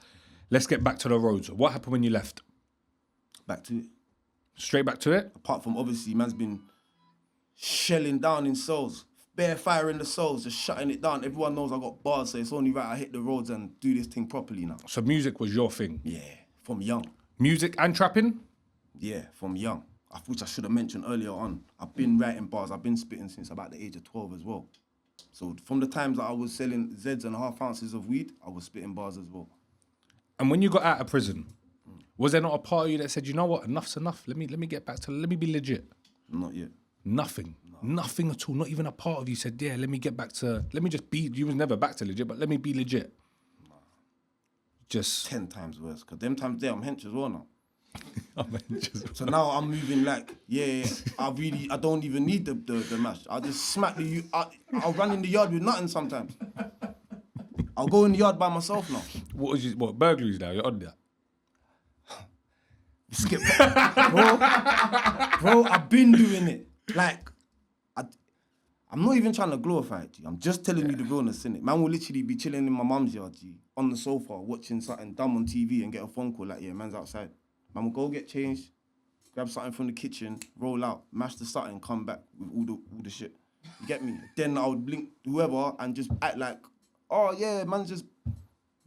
Let's get back to the roads. What happened when you left? Back to it. Straight back to it? Apart from obviously, man's been shelling down in cells. Bare fire in the cells, just shutting it down. Everyone knows I got bars, so it's only right I hit the roads and do this thing properly now. So music was your thing? Yeah, from young. Music and trapping? Yeah, from young. Which I should have mentioned earlier on. I've been writing bars, I've been spitting since about the age of 12 as well. So from the times that I was selling Zeds and half ounces of weed, I was spitting bars as well. And when you got out of prison, was there not a part of you that said, you know what, enough's enough, let me get back to, let me be legit? Not yet. Nothing. No. Nothing at all. Not even a part of you said, yeah, let me get back to, let me just be, you was never back to legit, but let me be legit. No. Just 10 times worse, because them times there I'm hench as well now. So now I'm moving like, I don't even need the mash. I'll just smack I'll run in the yard with nothing sometimes. I'll go in the yard by myself now. What burglaries now? You're on that? Skip. Bro, I've been doing it. Like, I'm not even trying to glorify it, G. I'm just telling you the realness, innit? Man will literally be chilling in my mum's yard, G, on the sofa, watching something dumb on TV and get a phone call like, yeah, man's outside. Man will go get changed, grab something from the kitchen, roll out, mash the something, come back with all the shit. You get me? Then I would blink whoever and just act like, oh yeah, man's just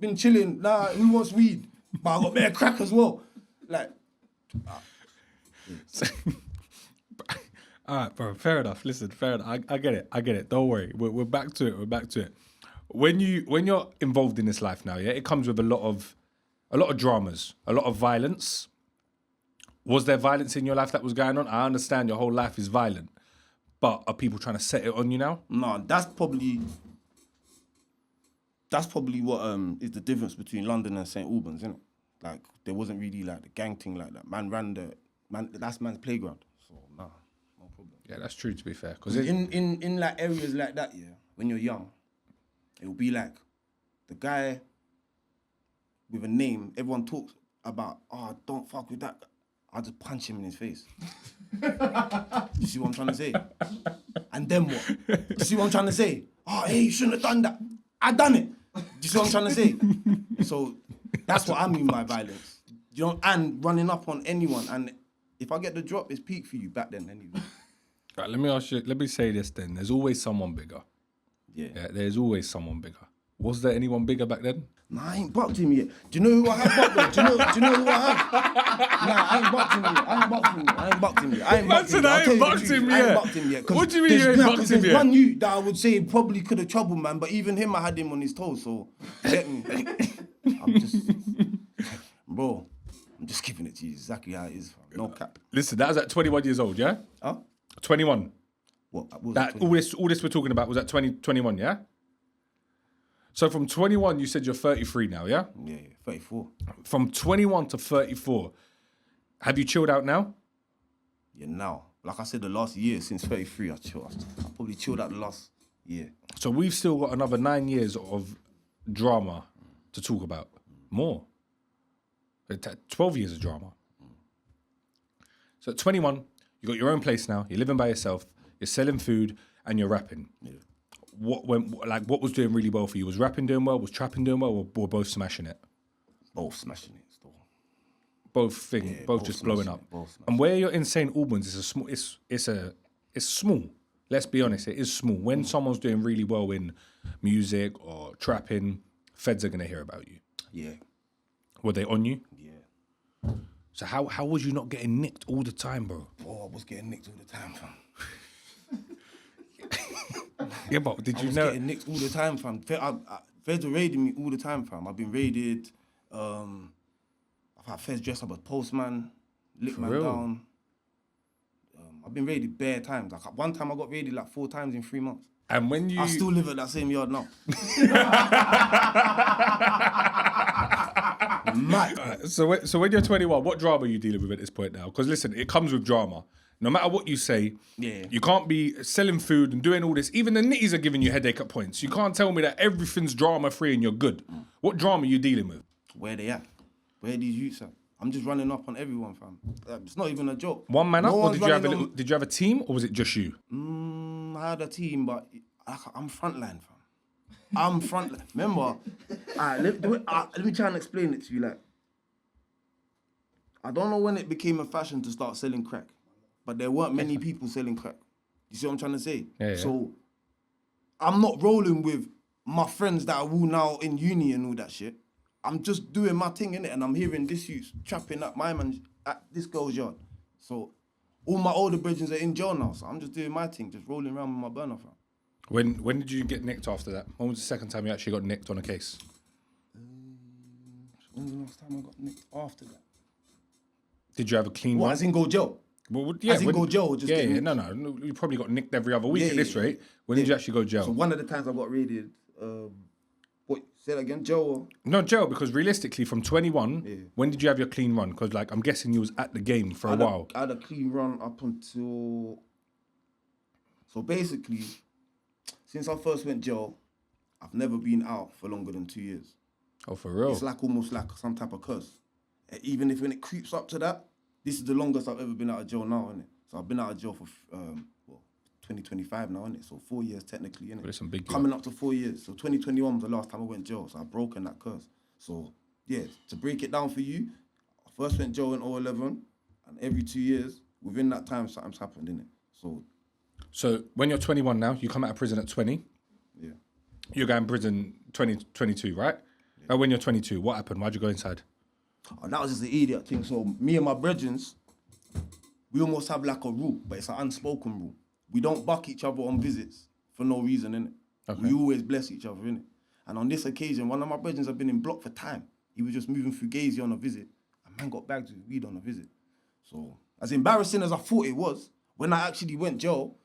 been chilling. Nah, who wants weed? But I got bare crack as well. Like, all right, bro, fair enough. Listen, fair enough. I get it. Don't worry. We're back to it. When you're involved in this life now, yeah, it comes with a lot of dramas, a lot of violence. Was there violence in your life that was going on? I understand your whole life is violent, but are people trying to set it on you now? No, that's probably what is the difference between London and St. Albans, isn't it? Like, there wasn't really like the gang thing like that. That's man's playground. So nah, no problem. Yeah, that's true to be fair. Because in like areas like that, yeah, when you're young, it will be like the guy with a name, everyone talks about, oh, don't fuck with that. I'll just punch him in his face. You see what I'm trying to say? And then what? You see what I'm trying to say? Oh, hey, you shouldn't have done that. I done it. You see what I'm trying to say? So that's what I mean by violence. You know, and running up on anyone. And if I get the drop, it's peak for you back then anyway. Right, let me say this then. There's always someone bigger. Yeah, there's always someone bigger. Was there anyone bigger back then? Nah, I ain't bucked him yet. Do you know who I have bucked? Do you know who I have? Nah, I ain't bucked him yet. I ain't bucked him yet. I ain't bucked him yet. What do you mean you ain't bucked him yet? There's one you that I would say probably could have troubled, man, but even him, I had him on his toes, so get me. Bro, I'm just giving it to you exactly how it is, fam. No cap. Listen, that was at 21 years old, yeah? Huh? 21. What was that? All this we're talking about was at 21, yeah? So from 21, you said you're 33 now, yeah? Yeah, 34. From 21 to 34, have you chilled out now? Yeah, now. Like I said, the last year since 33, I probably chilled out the last year. So we've still got another 9 years of drama to talk about. More. 12 years of drama. So at 21, you got your own place now. You're living by yourself. You're selling food and you're rapping. Yeah. What was doing really well for you? Was rapping doing well? Was trapping doing well? Or were both smashing it? Both smashing it still. Both just blowing up. And where you're in St. Albans, it's small. Let's be honest, it is small. When someone's doing really well in music or trapping, feds are gonna hear about you. Yeah. Were they on you? Yeah. So how was you not getting nicked all the time, bro? Oh, I was getting nicked all the time, fam. Yeah, but did I you was know? getting nicked all the time, fam. Feds were raiding me all the time, fam. I've been raided. I've had Feds dressed up as postman, lick man real? down. I've been raided bare times. Like one time I got raided like 4 times in 3 months. And when you I still live at that same yard now. Mad. So when you're 21, what drama are you dealing with at this point now? Because listen, it comes with drama. No matter what you say, you can't be selling food and doing all this. Even the nitties are giving you headache at points. You can't tell me that everything's drama free and you're good. What drama are you dealing with? Where they at? Where these youths at? I'm just running up on everyone, fam. It's not even a joke. One man up, or one's did you have running did you have a team, or was it just you? I had a team, but I'm frontline, fam. I'm frontline. Remember, let me try and explain it to you. Like, I don't know when it became a fashion to start selling crack, but there weren't many people selling crack. You see what I'm trying to say? Yeah. So I'm not rolling with my friends that are all now in uni and all that shit. I'm just doing my thing, innit? And I'm hearing this youth trapping at my man at this girl's yard. So all my older brethren are in jail now. So I'm just doing my thing, just rolling around with my burner, fam. When did you get nicked after that? When was the second time you actually got nicked on a case? When was the last time I got nicked after that? Did you have a clean one? As in go jail? Well, as in go jail or just get nicked? No. You probably got nicked every other week at this rate. When did you actually go jail? So one of the times I got raided, say that again, jail or? No, jail, because realistically from 21, when did you have your clean run? Because like I'm guessing you was at the game for a while. I had a clean run up until... So basically, since I first went jail, I've never been out for longer than 2 years. Oh, for real? It's like almost like some type of curse. Even if when it creeps up to that, this is the longest I've ever been out of jail now, innit? So I've been out of jail for 2025 now, innit? So 4 years technically, innit? Some big coming up to 4 years. So 2021 was the last time I went jail. So I've broken that curse. So yeah, to break it down for you, I first went jail in 2011, and every 2 years, within that time, something's happened, innit? So when you're 21 now, you come out of prison at 20. Yeah. You're going to prison 22, right? Yeah. When you're 22, what happened? Why'd you go inside? Oh, that was just an idiot thing. So me and my brethren, we almost have like a rule, but it's an unspoken rule. We don't buck each other on visits for no reason, innit? Okay. We always bless each other, innit? And on this occasion, one of my brethren have been in block for time. He was just moving through Gazy on a visit. And man got bags with weed on a visit. So, as embarrassing as I thought it was, when I actually went jail,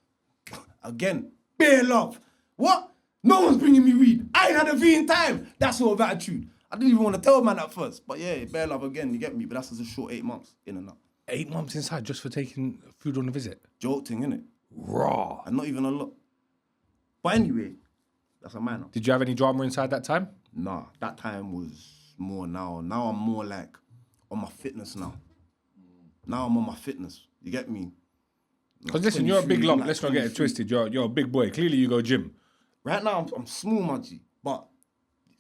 again, bare love. What? No one's bringing me weed. I ain't had a V in time. That sort of attitude. I didn't even want to tell man at first. But yeah, bare love again, you get me? But that's just a short 8 months in and out. 8 months inside just for taking food on a visit? Joke thing, innit? Raw. And not even a lot. But anyway, that's a minor. Did you have any drama inside that time? Nah, that time was more now. Now I'm more like on my fitness now. Now I'm on my fitness. You get me? Because listen, you're a big lump. Let's not get it twisted. You're a big boy. Clearly you go gym. Right now I'm small, my G. But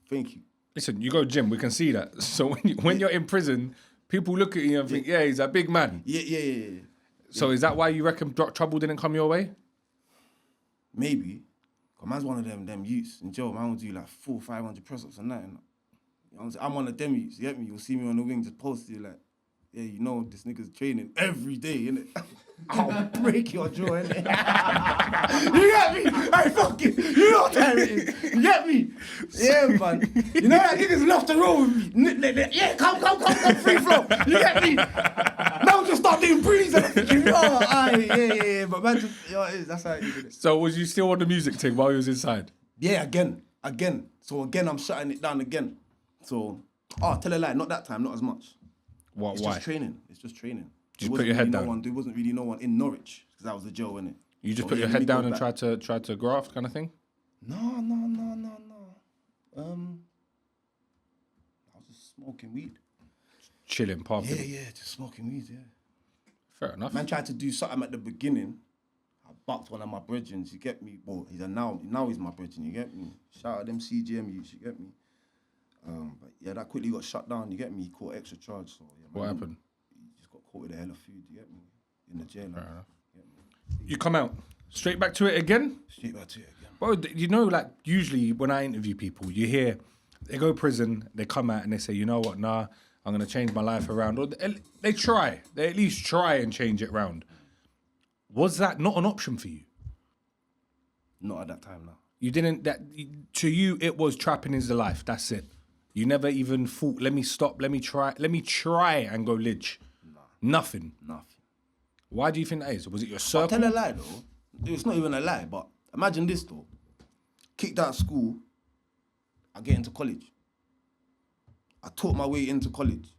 thank you. Listen, you go gym. We can see that. So when you're in prison, people look at you and think, yeah, he's a big man. Yeah. So is that why you reckon trouble didn't come your way? Maybe. Cause man's one of them youths in jail. Man will do like 400 or 500 press-ups a night. I'm one of them youths. You get me? You'll see me on the wing just posted like, yeah, you know this nigga's training every day, innit? I'll break your jaw, innit? You get me? Hey, fuck it. You know what time it is. You get me? Yeah, man. You know that niggas love to roll with me. Yeah, come, free flow. You get me? Now just start doing breeze and thinking, yeah. But man, that's how it is, innit? So was you still on the music thing while you was inside? Yeah, again. So again, I'm shutting it down again. So, tell a lie, not that time, not as much. Why? It's just training. Just put your head down. There wasn't really no one in Norwich because that was the jail, innit? You just put your head down and try to graft kind of thing? No. I was just smoking weed. Chilling, partying. Yeah, just smoking weed, yeah. Fair enough. Man tried to do something at the beginning. I bucked one of my brethren, you get me? Well, now he's my brethren, you get me? Shout out them CGM youths, you get me? But yeah, that quickly got shut down, you get me? He caught extra charge, so yeah. What happened? He just got caught with a hell of food, you get me? In the jail. Fair enough. You come out, straight back to it again? Straight back to it again. Well, you know, like, usually when I interview people, you hear, they go to prison, they come out and they say, you know what, nah, I'm going to change my life around. Or they try. They at least try and change it around. Was that not an option for you? Not at that time, no. You didn't, to you, it was trapping is the life. That's it. You never even thought, let me stop, let me try and go lich. Nah. Nothing. Why do you think that is? Was it your circle? I'll tell a lie, though. It's not even a lie, but imagine this, though. Kicked out of school, I get into college. I taught my way into college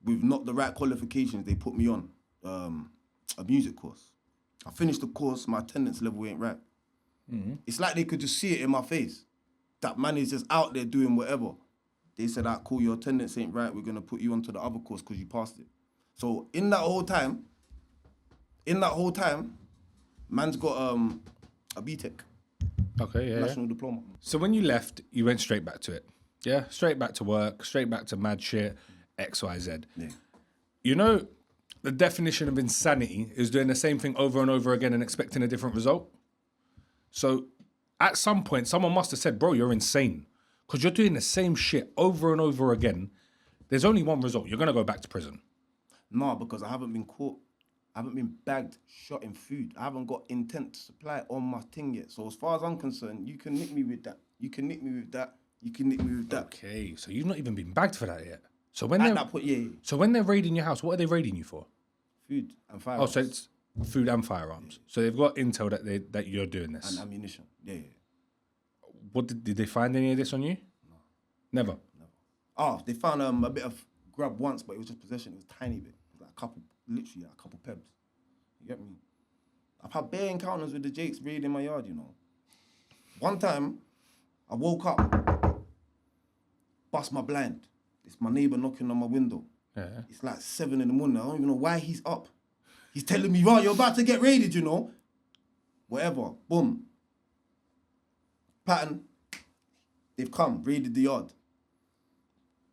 with not the right qualifications. They put me on a music course. I finished the course, my attendance level ain't right. Mm-hmm. It's like they could just see it in my face. That man is just out there doing whatever. They said, cool, your attendance ain't right. We're going to put you onto the other course because you passed it. So in that whole time, man's got a BTEC. Okay, yeah. National diploma. So when you left, you went straight back to it. Yeah? Straight back to work, straight back to mad shit, X, Y, Z. Yeah. You know, the definition of insanity is doing the same thing over and over again and expecting a different result. So at some point, someone must have said, bro, you're insane. Because you're doing the same shit over and over again. There's only one result. You're going to go back to prison. No, because I haven't been caught. I haven't been bagged, shot in food. I haven't got intent to supply on my thing yet. So as far as I'm concerned, you can nick me with that. You can nick me with that. You can nick me with that. Okay, so you've not even been bagged for that yet. So when at that point, yeah. So when they're raiding your house, what are they raiding you for? Food and firearms. Oh, so it's food and firearms. Yeah. So they've got intel that you're doing this. And ammunition. Yeah. What did they find any of this on you? No. Never. Oh, they found a bit of grub once, but it was just possession. It was a tiny bit. It was like literally a couple pebs. You get me? I've had bare encounters with the Jakes raiding my yard, you know. One time, I woke up, bust my blind. It's my neighbour knocking on my window. Yeah. It's like 7 in the morning. I don't even know why he's up. He's telling me, right, you're about to get raided, you know. Whatever. Boom. Pattern. They've come, raided the yard.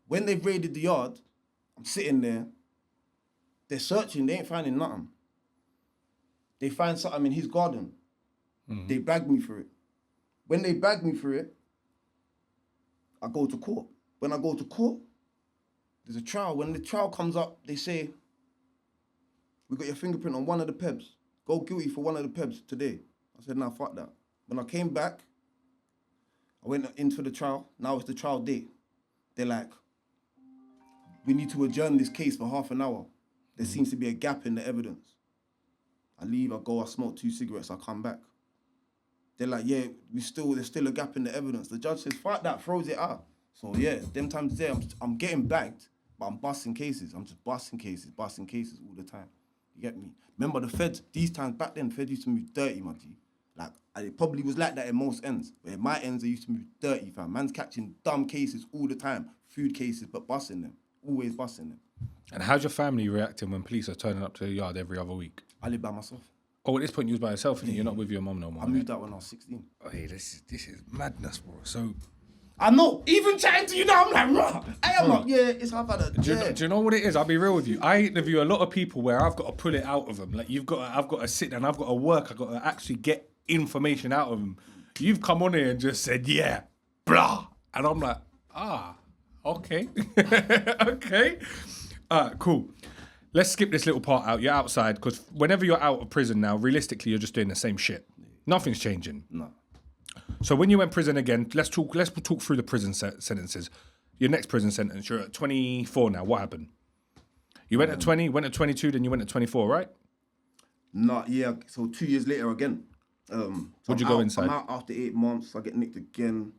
When they've raided the yard, I'm sitting there. They're searching. They ain't finding nothing. They find something in his garden. Mm-hmm. They bag me for it. When they bag me for it, I go to court. When I go to court, there's a trial. When the trial comes up, they say, we got your fingerprint on one of the pebs. Go guilty for one of the pebs today. I said, nah, fuck that. When I came back, I went into the trial. Now it's the trial date. They're like, we need to adjourn this case for half an hour. There seems to be a gap in the evidence. I leave, I go, I smoke 2 cigarettes, I come back. They're like, yeah, there's still a gap in the evidence. The judge says, fuck that, throws it out. So yeah, them times there, I'm getting bagged, but I'm busting cases. I'm just busting cases all the time. You get me? Remember the feds, these times back then, feds used to move dirty, my G. Like, it probably was like that in most ends. But in my ends, they used to move dirty, fam. Man's catching dumb cases all the time. Food cases, but busting them. Always busting them. And how's your family reacting when police are turning up to the yard every other week? I live by myself. Oh, at this point you was by yourself, and you're not with your mum no more. I moved out when I was 16. Oh, hey, this is madness, bro. So I know. Even chatting to you now, I'm like, raw. I am up. Yeah, it's half had a. Do you know what it is? I'll be real with you. I interview a lot of people where I've got to pull it out of them. Like I've got to sit down, I've got to work, I've got to actually get information out of them. You've come on here and just said, yeah, blah, and I'm like, okay, okay, cool. Let's skip this little part out. You're outside, because whenever you're out of prison now, realistically, you're just doing the same shit. Nothing's changing. No. So when you went prison again, let's talk through the prison sentences. Your next prison sentence, you're at 24 now. What happened? You went at 20, went at 22, then you went at 24, right? No, yeah. So 2 years later again. What'd you go inside? I'm out after 8 months. I get nicked again.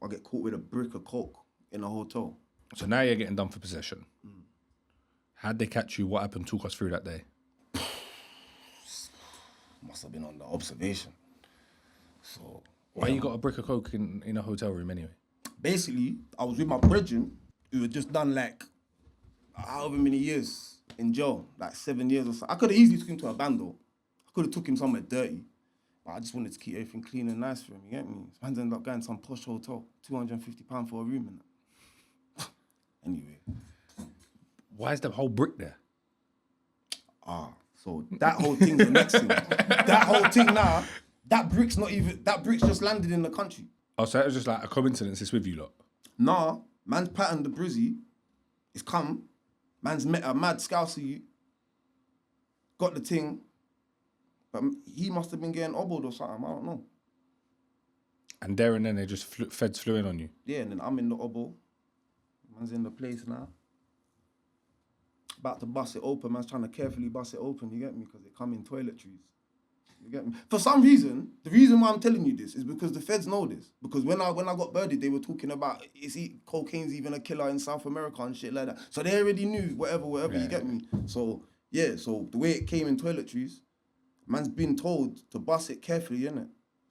I get caught with a brick of coke in a hotel. So now you're getting done for possession. How'd they catch you? What happened? Talk us through that day. Must have been under observation. So why you got a brick of coke in a hotel room anyway? Basically, I was with my brethren who had just done like however many years in jail, like 7 years or so. I could have easily took him to a bando. I could have took him somewhere dirty. But I just wanted to keep everything clean and nice for him, you get me? So man ended up going to some posh hotel, £250 for a room and that. Anyway. Why is the whole brick there? So that whole thing's the next thing. That whole thing now, that brick's just landed in the country. Oh, so it was just like a coincidence it's with you lot? Nah, man's patterned the brizzy It's come. Man's met a mad scouser you. Got the thing. But he must have been getting obbled or something. I don't know. And there and then they just feds flew in on you. Yeah, and then I'm in the obble. Man's in the place now. About to bust it open. Man's trying to carefully bust it open. You get me? Because it come in toiletries. You get me? For some reason, the reason why I'm telling you this is because the feds know this. Because when I got birded, they were talking about cocaine's even a killer in South America and shit like that. So they already knew whatever, you get me? So, yeah, so the way it came in toiletries, man's been told to bust it carefully, innit?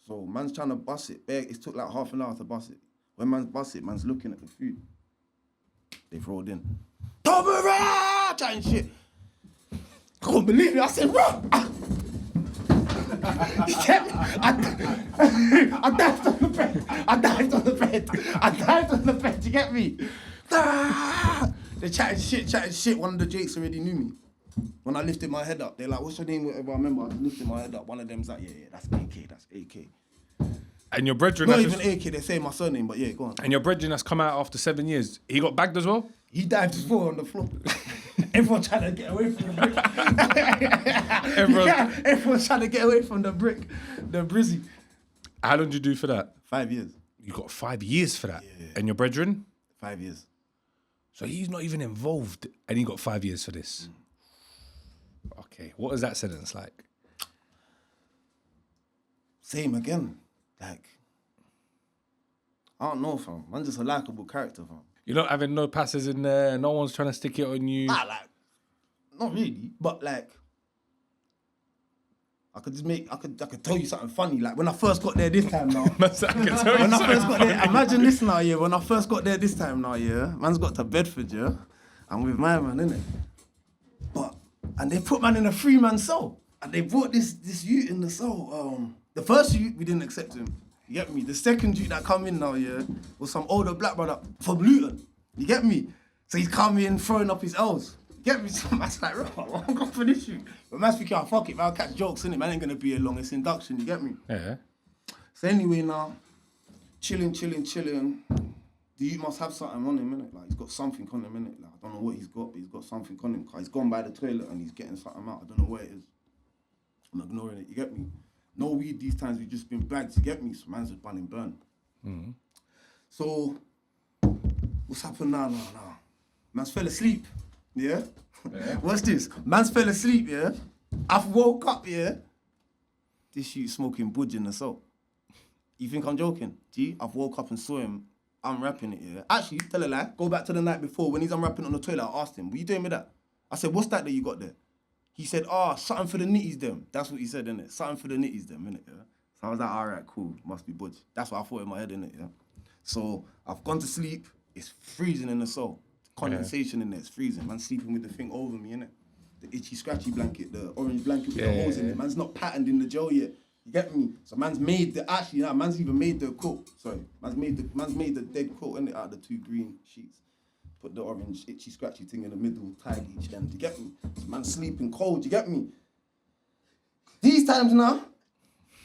So man's trying to bust it. It took like half an hour to bust it. When man's bust it, man's looking at the food. They've rolled in. Chatting shit. I couldn't believe it. I said, bro. He kept me. I dived on the bed. I dived on the bed. You get me? They chatting shit. One of the Jakes already knew me. When I lifted my head up, they're like, what's your name? Whatever I remember, I lifted my head up. One of them's like, yeah, that's AK. And your brethren... Not even AK, they say my surname, but yeah, go on. And your brethren that's come out after 7 years, he got bagged as well? He dived his foot on the floor. Everyone trying to get away from the brick. Everyone's trying to get away from the brick, the brizzy. How long did you do for that? 5 years. You got 5 years for that? Yeah. And your brethren? 5 years. So he's not even involved and he got 5 years for this? Okay, what is that sentence like? Same again. Like, I don't know, fam. I'm just a likeable character, fam. You're not having no passes in there, no one's trying to stick it on you? Nah, like, not really, but like, I could tell you something funny. Like, when I first got there this time now. Imagine this now, yeah. When I first got there this time now, yeah. Man's got to Bedford, yeah. I'm with my man, innit? And they put man in a 3-man cell. And they brought this youth in the cell. The first youth, we didn't accept him. You get me? The second youth that come in now, yeah, was some older black brother from Luton. You get me? So he's come in throwing up his L's. You get me? So man's like, bro, I'm going for this shoot. But man's thinking, fuck it, man, I'll catch jokes, innit? Man ain't gonna be a longest induction, you get me? Yeah. So anyway now, chilling. The youth must have something on him, innit? Like, he's got something on him, innit? Like, I don't know what he's got, but he's got something on him. Cause he's gone by the toilet and he's getting something out. I don't know where it is. I'm ignoring it, you get me? No weed these times, we've just been bagged, you get me? So man's just burn. Mm-hmm. So, what's happened now? Man's fell asleep, yeah? What's this? Man's fell asleep, yeah? I've woke up, yeah? This shoot smoking budge in the cell. You think I'm joking? I've woke up and saw him unwrapping it, yeah? Actually, tell a lie, go back to the night before when he's unwrapping it on the toilet, I asked him, what you doing with that? I said, what's that you got there? He said, something for the nitties them. That's what he said, innit? Something for the nitties them, innit, yeah? So I was like, all right, cool, must be budge. That's what I thought in my head, innit, yeah? So I've gone to sleep, it's freezing in the cell. Condensation in there, it's freezing. Man's sleeping with the thing over me, innit? The itchy, scratchy blanket, the orange blanket with the holes in it. Man's not patterned in the gel yet. You get me? So man's made man's even made the coat. Sorry, man's made the dead coat, innit, out of the 2 green sheets. Put the orange, itchy, scratchy thing in the middle, tied each end. You get me? So man's sleeping cold. You get me? These times now,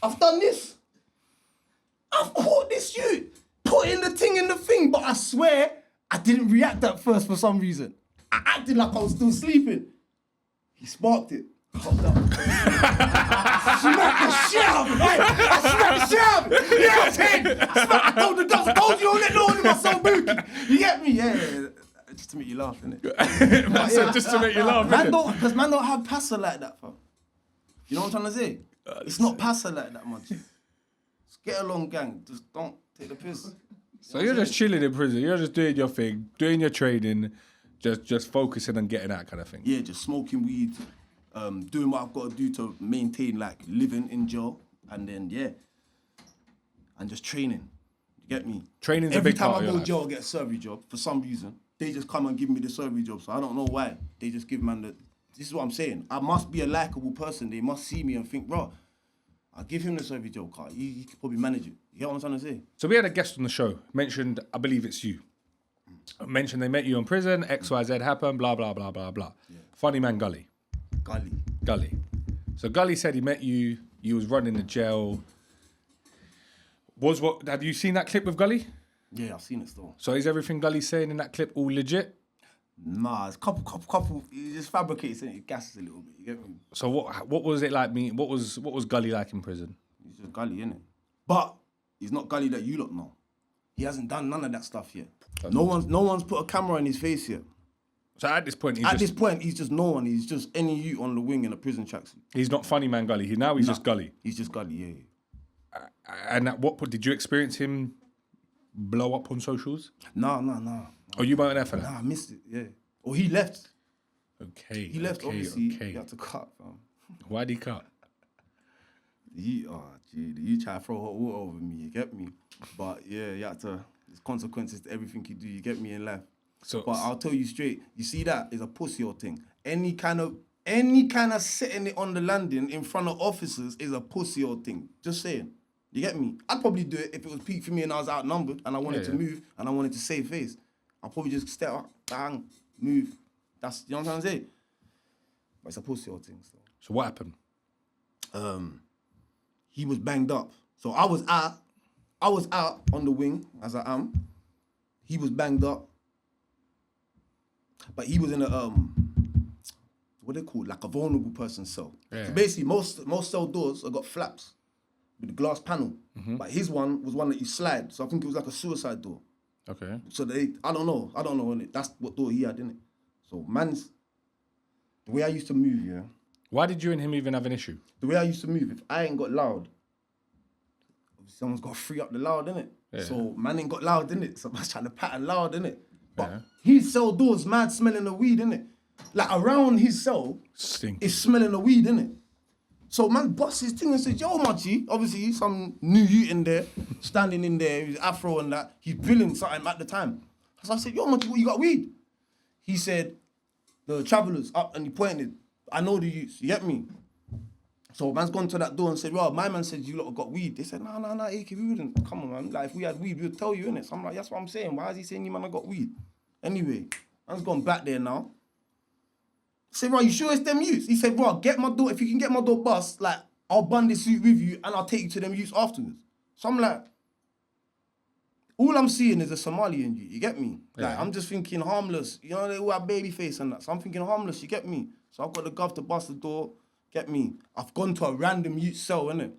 I've done this. I've caught this youth, putting the thing in the thing, but I swear I didn't react at first for some reason. I acted like I was still sleeping. He sparked it. Hopped up. Smacked the shit out of it. I smacked the shit out of it. You know what I'm saying? I told the dogs, I told you don't let no one in my soul booty. You get me? Yeah. Just to make you laugh, innit? Just to make you laugh, innit? Because man don't have passer like that, fam. You know what I'm trying to say? It's not passer like that much. Just get along, gang. Just don't take the piss. So you're just chilling in prison. You're just doing your thing, doing your training, just focusing on getting out kind of thing. Yeah, just smoking weed, doing what I've got to do to maintain, like, living in jail. And then, yeah. And just training. You get me? Training's a big part of your life. Every time I go to jail, I get a survey job, for some reason, they just come and give me the survey job. So I don't know why. They just give man the... This is what I'm saying. I must be a likeable person. They must see me and think, bro, I'll give him the survey job card. He could probably manage it. You get what I'm trying to say? So we had a guest on the show, mentioned, I believe it's you. Mentioned they met you in prison, XYZ happened, blah, blah, blah, blah, blah. Yeah. Funny man Gully. Gully. So Gully said he met you, you was running the jail. Have you seen that clip with Gully? Yeah, I've seen it still. So is everything Gully's saying in that clip all legit? Nah, it's couple. He just fabricates it. He gasses a little bit. You get me? So what was it like? What was Gully like in prison? He's just gully, innit? But he's not gully that you lot know. He hasn't done none of that stuff yet. No one's put a camera in his face yet. So at this point, he's just no one. He's just any youth on the wing in a prison tracksuit. He's not funny man Gully. He's just Gully. He's just gully, yeah. And at what point did you experience him blow up on socials? Nah. Oh, you weren't there for that? Nah, I missed it, yeah. Or he left. Okay. He left, obviously. He had to cut, fam. Why'd he cut? You try to throw hot water over me, you get me? But yeah, you had to, there's consequences to everything you do, you get me, in life. But I'll tell you straight, you see that is a pussy or thing. Any kind of setting it on the landing in front of officers is a pussy or thing. Just saying. You get me? I'd probably do it if it was peak for me and I was outnumbered and I wanted to move and I wanted to save face. I'll probably just step up, bang, move. That's, you know what I'm saying? But it's a pussy or thing. So what happened? He was banged up. So I was out on the wing, as I am. He was banged up. But he was in a, what they call, like a vulnerable person cell. Yeah. So basically, most cell doors have got flaps with a glass panel. Mm-hmm. But his one was one that you slide. So I think it was like a suicide door. Okay. So I don't know, innit? That's what door he had, innit? So the way I used to move, yeah. Why did you and him even have an issue? The way I used to move, if I ain't got loud, someone's got to free up the loud, innit? Yeah. So man ain't got loud, innit? So man's trying to pattern loud, innit? But his cell door's mad smelling of weed, innit? Like around his cell, it's smelling of weed, innit? So man busts his thing and says, yo, Machi, obviously some new youth in there, standing in there, his afro and that, he's billing something at the time. So I said, yo, Machi, what, you got weed? He said, the travellers up, and he pointed, I know the youths, you get me? So man's gone to that door and said, well, my man said you lot have got weed. They said, nah, AK, we wouldn't. Come on, man. Like, if we had weed, we would tell you, innit? So I'm like, that's what I'm saying. Why is he saying you man have got weed? Anyway, man's gone back there now. I said, right, you sure it's them youths? He said, bro, get my door, if you can get my door bust, like, I'll bund this suit with you and I'll take you to them youths afterwards. So I'm like, all I'm seeing is a Somalian youth, you get me? Like, I'm just thinking harmless. You know, they all have baby face and that. So I'm thinking harmless, you get me? So I've got the gov to bust the door, get me? I've gone to a random youth cell, innit?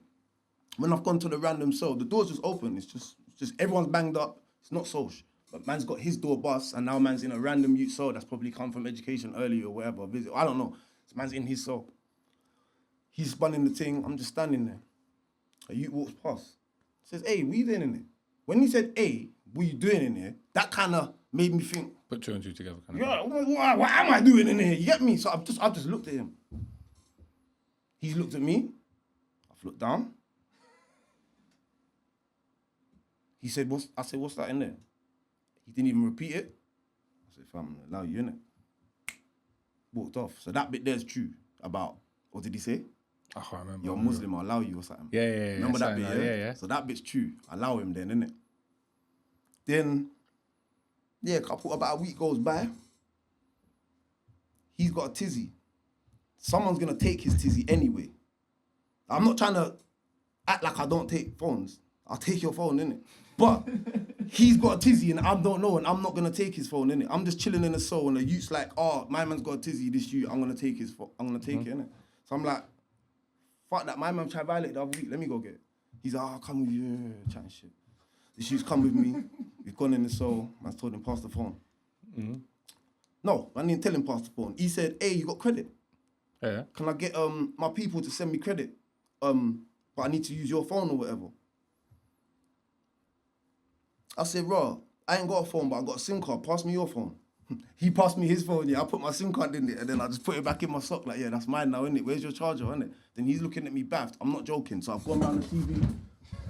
When I've gone to the random cell, the door's just open. It's just everyone's banged up. It's not social. But man's got his door bust, and now man's in a random youth cell that's probably come from education early or whatever, visit. I don't know. So man's in his cell. He's spun the thing. I'm just standing there. A youth walks past. Says, hey, what you doing in there? When he said, hey, what you doing in here? That kind of made me think. Put two and two together. Yeah, what am I doing in here? You get me? So I've just looked at him. He's looked at me. I've looked down. He said, I said, what's that in there? He didn't even repeat it. I said, fam, I'm gonna allow you, innit? Walked off. So that bit there's true about, what did he say? I can't remember. You're a Muslim, I'll allow you or something. Yeah. Remember that bit, yeah? So that bit's true. Allow him then, innit? Then, about a week goes by. He's got a tizzy. Someone's gonna take his tizzy anyway. I'm not trying to act like I don't take phones. I'll take your phone, innit? But he's got a tizzy and I don't know and I'm not gonna take his phone, innit? I'm just chilling in the cell and the youth's like, oh, my man's got a tizzy, this youth, I'm gonna take his phone. I'm gonna take it, innit? So I'm like, fuck that, my man tried to violate the other week, let me go get it. He's like, I'll come with you, chatting shit. The youth's come with me, we've gone in the cell, man's told him pass the phone. Mm-hmm. No, I didn't tell him pass the phone. He said, hey, you got credit? Yeah. Can I get my people to send me credit? But I need to use your phone or whatever. I said, bro, I ain't got a phone, but I got a SIM card. Pass me your phone. He passed me his phone, yeah. I put my SIM card in it, and then I just put it back in my sock, like, yeah, that's mine now, innit? Where's your charger, innit? Then he's looking at me baffed. I'm not joking. So I've gone around the TV,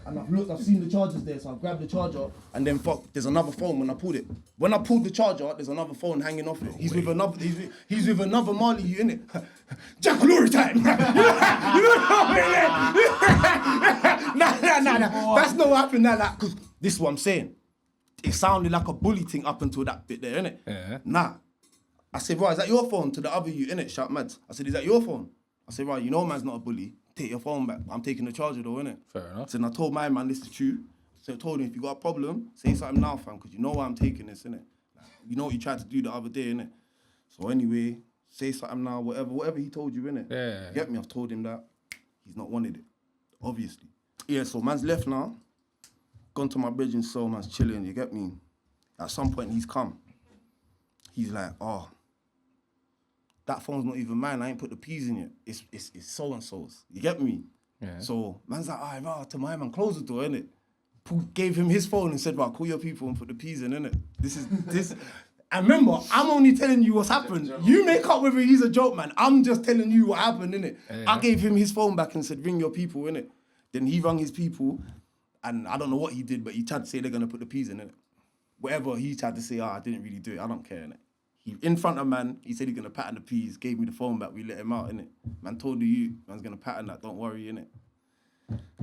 and I've seen the chargers there, so I've grabbed the charger, and then there's another phone when I pulled it. When I pulled the charger, there's another phone hanging off it. He's with another Mali, you innit? Jackalori time! you know what I mean? Nah. That's not what happened, because this is what I'm saying. It sounded like a bully thing up until that bit there, innit? Yeah. Nah. I said, right, is that your phone? To the other you, innit? Shout mad. I said, is that your phone? I said, right, you know man's not a bully. Take your phone back. I'm taking the charger though, innit? Fair enough. So then I told my man this is true. So I told him, if you got a problem, say something now, fam, because you know why I'm taking this, innit? you know what you tried to do the other day, innit? So anyway, say something now, whatever he told you, innit? Yeah. You get me? I've told him that. He's not wanted it, obviously. Yeah, so man's left now. Gone to my bedroom cell, man's chilling, you get me? At some point, he's come. He's like, oh, that phone's not even mine. I ain't put the P's in it. It's so-and-so's. You get me? Yeah. So man's like, all right, to my man, close the door, innit? Gave him his phone and said, right, call your people and put the P's in, innit? This. And remember, I'm only telling you what's happened. You make up whether he's a joke, man. I'm just telling you what happened, innit? Yeah. I gave him his phone back and said, ring your people, innit? Then he rang his people, and I don't know what he did, but he tried to say they're going to put the P's in, innit? Whatever he tried to say, I didn't really do it. I don't care, innit? He, in front of man, he said he's going to pattern the P's, gave me the phone back, we let him out, innit? Man told the youth, man's going to pattern that, don't worry, innit?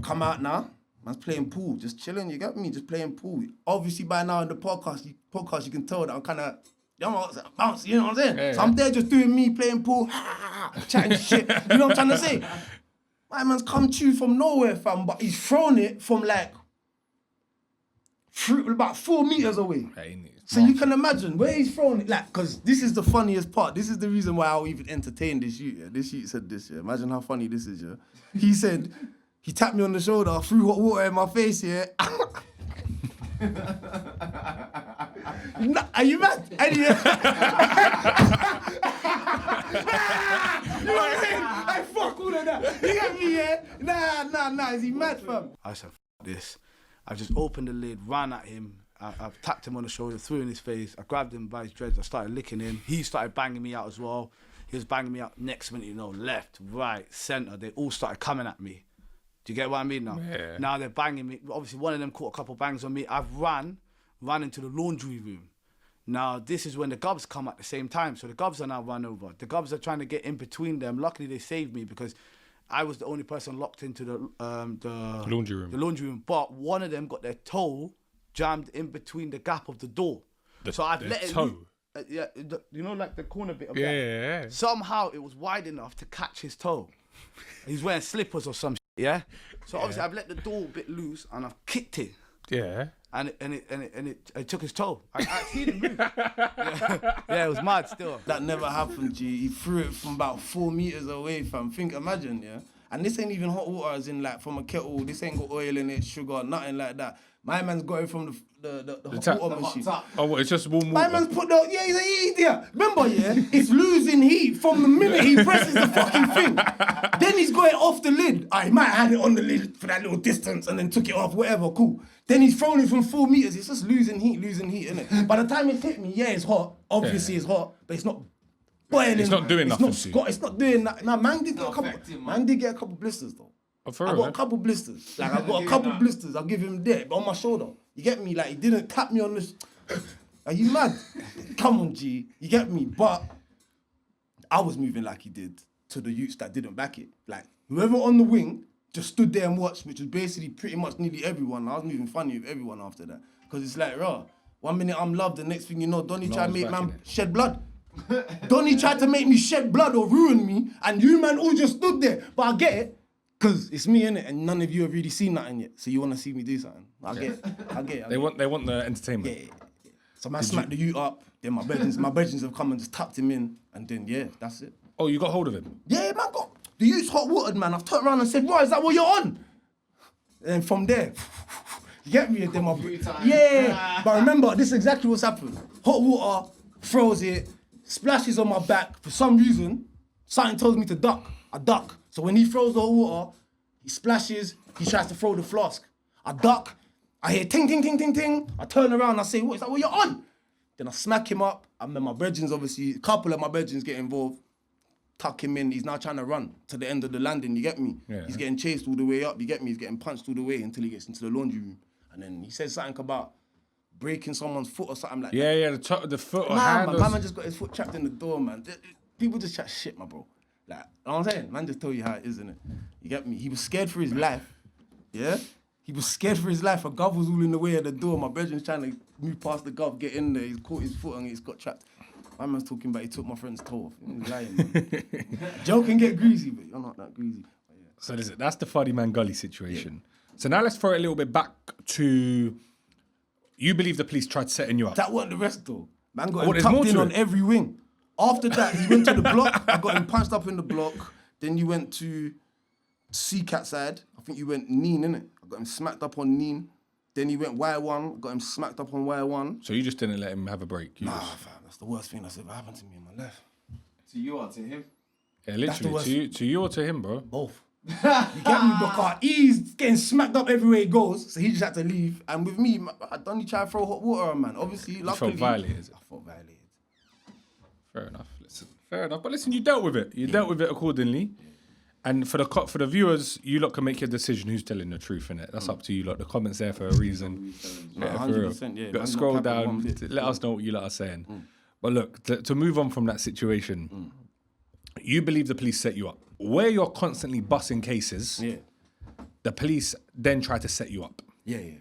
Come out now, man's playing pool, just chilling, you get me? Just playing pool. Obviously, by now in the podcast, you can tell that I'm kind of, bounce, you know what I'm saying? Yeah, so I'm there just doing me, playing pool, chatting shit, you know what I'm trying to say? My man's come to from nowhere, fam, but he's thrown it from like, about 4 meters away. So you can imagine where he's thrown it, like, because this is the funniest part. This is the reason why I'll even entertain this youth. Yeah? This youth said this, yeah. Imagine how funny this is, yeah. He said, he tapped me on the shoulder, threw hot water in my face, yeah. Are you mad? I fuck all of that. You get me, yeah? Nah. Is he mad, fam? I said, this. I just opened the lid, ran at him. I tapped him on the shoulder, threw in his face. I grabbed him by his dreads. I started licking him. He started banging me out as well. He was banging me out. Next minute, you know, left, right, center. They all started coming at me. Do you get what I mean now? Yeah. Now they're banging me. Obviously, one of them caught a couple bangs on me. I've ran into the laundry room. Now, this is when the Gubs come at the same time. So the Gubs are now run over. The Gubs are trying to get in between them. Luckily, they saved me because I was the only person locked into the laundry room. The laundry room. But one of them got their toe jammed in between the gap of the door. So I've let it toe? You know, like the corner bit of that. Yeah. Somehow, it was wide enough to catch his toe. He's wearing slippers or some shit, yeah? So obviously, I've let the door a bit loose and I've kicked it. Yeah. And it took his toe. I seen it move. Yeah, it was mad still. That never happened, G. He threw it from about 4 meters away, fam. Imagine, yeah? And this ain't even hot water, as in like from a kettle. This ain't got oil in it, sugar, nothing like that. My man's got it from the hot water machine. Oh, what, it's just warm water? My man's put he's an idiot. Remember, yeah? It's losing heat from the minute he presses the fucking thing. Then he's got it off the lid. He might have had it on the lid for that little distance and then took it off, whatever, cool. Then he's thrown it from 4 meters. It's just losing heat, innit? By the time it hit me, yeah, it's hot. Obviously, it's hot, but it's not boiling. It's not doing nothing to you. It's not doing that. Nah, man did get a couple blisters, though. Oh, for I real, got a couple blisters. Like, I got a couple blisters. I'll give him there, but on my shoulder. You get me? Like, he didn't tap me on this. Are you mad? Come on, G. You get me? But I was moving like he did to the youths that didn't back it. Like, whoever on the wing just stood there and watched, which was basically pretty much nearly everyone. I was moving funny with everyone after that. Because it's like, raw. 1 minute I'm loved, the next thing you know, Donnie tried to make man shed blood. Donnie tried to make me shed blood or ruin me, and you man all just stood there. But I get it. Because it's me, innit? And none of you have really seen nothing yet. So you want to see me do something. I get it. They want the entertainment. Yeah. So man smacked the youth up. Then my brethren have come and just tapped him in. And then, yeah, that's it. Oh, you got hold of him? Yeah, man, the youth's hot-watered, man. I've turned around and said, right, is that what you're on? And from there, you get me? Then yeah. But remember, this is exactly what's happened. Hot water, throws it, splashes on my back. For some reason, something tells me to duck. I duck. So when he throws the hot water, he splashes, he tries to throw the flask. I duck, I hear ting, ting, ting, ting, ting. I turn around, I say, what, is that what you're on? Then I smack him up, and then my brethrens, obviously, a couple of my brethrens get involved, tuck him in, he's now trying to run to the end of the landing, you get me? Yeah. He's getting chased all the way up, you get me? He's getting punched all the way until he gets into the laundry room. And then he says something about breaking someone's foot or something like that. Yeah, the foot or hand. My man just got his foot trapped in the door, man. People just chat shit, my bro. Like, you know what I'm saying? Man just tell you how it is, innit? You get me? He was scared for his life, yeah? He was scared for his life. A gov was all in the way of the door. My brethren's trying to move past the gov, get in there. He's caught his foot and he's got trapped. My man's talking about he took my friend's toe off. He's lying, man. Joe can get greasy, but you're not that greasy. Yeah. So that's the Funny Man Gully situation. Yeah. So now let's throw it a little bit back to, you believe the police tried setting you up. That wasn't the rest, though. Man got Oh, him there's more tucked in to on it. every wing. After that, he went to the block. I got him punched up in the block. Then you went to C-Cat side. I think you went Neen, innit? I got him smacked up on Neen. Then he went Y1. I got him smacked up on Y1. So you just didn't let him have a break? Nah, fam, that's the worst thing that's ever happened to me in my life. To you or to him? Yeah, That's the worst. literally. To you or to him, bro? Both. You get me? Because he's getting smacked up everywhere he goes, so he just had to leave. And with me, I don't try to throw hot water on, man. Obviously, luckily. felt violated. I felt violated. Fair enough. Listen, fair enough. But listen, you dealt with it. You dealt with it accordingly. And for the viewers, you lot can make your decision who's telling the truth, innit? That's up to you lot. The comments there for a reason. Nah, For real. 100%, yeah. Got to Man's scroll not capping one down. bit. Let us know what you lot are saying. But look, to move on from that situation, you believe the police set you up. Where you're constantly busting cases, Yeah. the police then try to set you up. Yeah.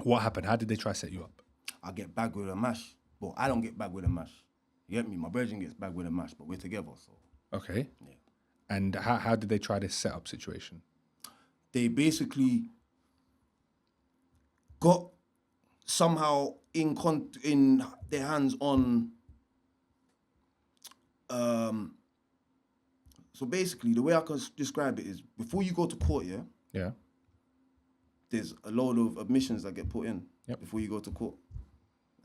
What happened? How did they try to set you up? I get bagged with a mash. Well, I don't get bagged with a mash. You get me? My virgin gets bagged with a mash, but we're together, so. Okay. Yeah. And how did they try this setup situation? They basically got somehow in their hands on. So basically, the way I can describe it is, before you go to court, Yeah. there's a load of admissions that get put in Yep. before you go to court,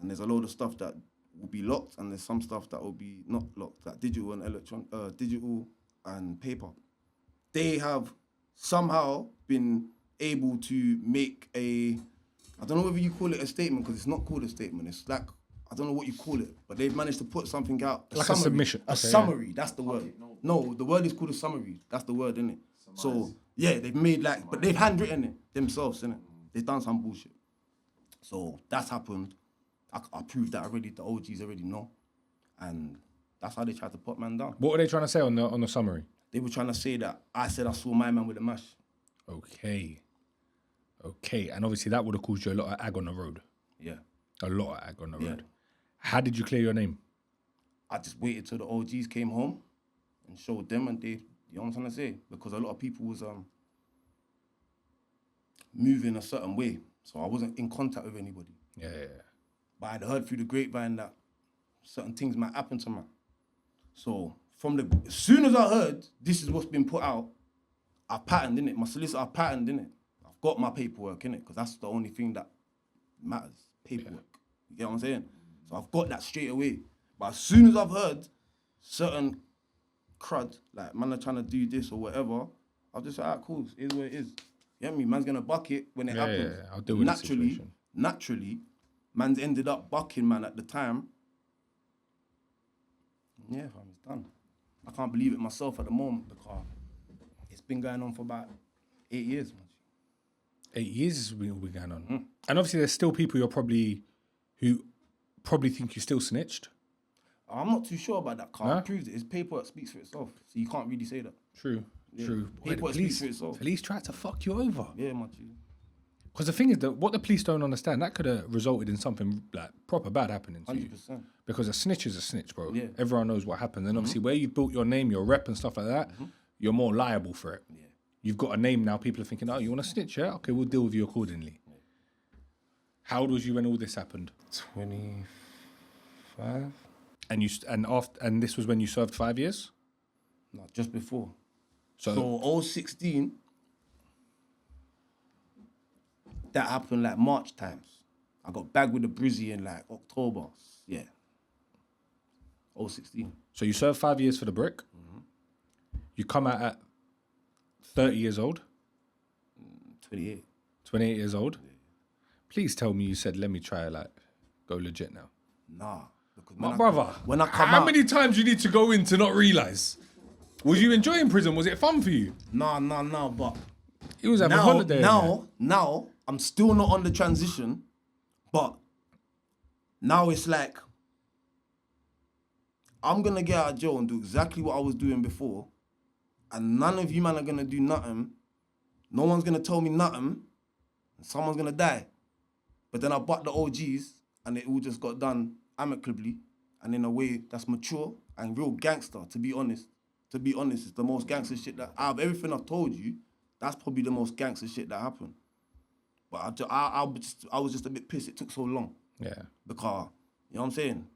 and there's a load of stuff that will be locked, and there's some stuff that will be not locked, like digital and digital and paper. They have somehow been able to make I don't know whether you call it a statement, because it's not called a statement. It's like, I don't know what you call it, but they've managed to put something out. Like a submission. A Okay, summary, that's the word. No, the word is called a summary. That's the word, innit? So, yeah, they've made but they've handwritten it themselves, innit? They've done some bullshit. So that's happened. I proved that already. The OGs already know. And that's how they tried to put man down. What were they trying to say on the summary? They were trying to say that I said I saw my man with a mash. Okay. And obviously that would have caused you a lot of ag on the road. Yeah. A lot of ag on the Yeah. road. How did you clear your name? I just waited till the OGs came home and showed them, and you know what I'm trying to say? Because a lot of people was moving a certain way. So I wasn't in contact with anybody. Yeah. But I'd heard through the grapevine that certain things might happen to man. So as soon as I heard this is what's been put out, I patterned, innit? My solicitor patterned, innit? I've got my paperwork, innit? Because that's the only thing that matters, paperwork. You get what I'm saying? So I've got that straight away. But as soon as I've heard certain crud, like man are trying to do this or whatever, I'll just say, all right, cool, it is what it is. You get me? Man's gonna buck it when it happens. Yeah, I'll deal with the situation. Naturally, man's ended up bucking man at the time. Yeah, fam, it's done. I can't believe it myself at the moment because it's been going on for about 8 years, man. 8 years has been going on. And obviously there's still people who probably think you still snitched. I'm not too sure about that, car. I proved it. His paperwork speaks for itself. So you can't really say that. True. Paperwork speaks for itself. Police tried to fuck you over. Yeah, my G. Because the thing is that what the police don't understand, that could have resulted in something like proper bad happening to you. 100%. Because a snitch is a snitch, bro. Yeah. Everyone knows what happened. And obviously where you've built your name, your rep and stuff like that, you're more liable for it. Yeah. You've got a name now. People are thinking, oh, you want to snitch? Yeah? Okay, we'll deal with you accordingly. Yeah. How old was you when all this happened? 25. And this was when you served 5 years? No, just before. So 016, that happened like March times. I got bagged with a brizzy in like October. Yeah. 016. So you served 5 years for the brick. You come out at 30 years old. 28. 28 years old. Yeah. Please tell me you said, let me try go legit now. Nah. My brother, when I come how out, many times you need to go in to not realise? Was you enjoying prison? Was it fun for you? Nah, but He was having a holiday. Now, I'm still not on the transition, but now it's like, I'm going to get out of jail and do exactly what I was doing before, and none of you man are going to do nothing. No one's going to tell me nothing, and someone's going to die. But then I butt the OGs, and it all just got done amicably, and in a way that's mature and real gangster, to be honest. To be honest, it's the most gangster shit that, out of everything I've told you, that's probably the most gangster shit that happened. But I was just a bit pissed it took so long. Yeah. Because, you know what I'm saying?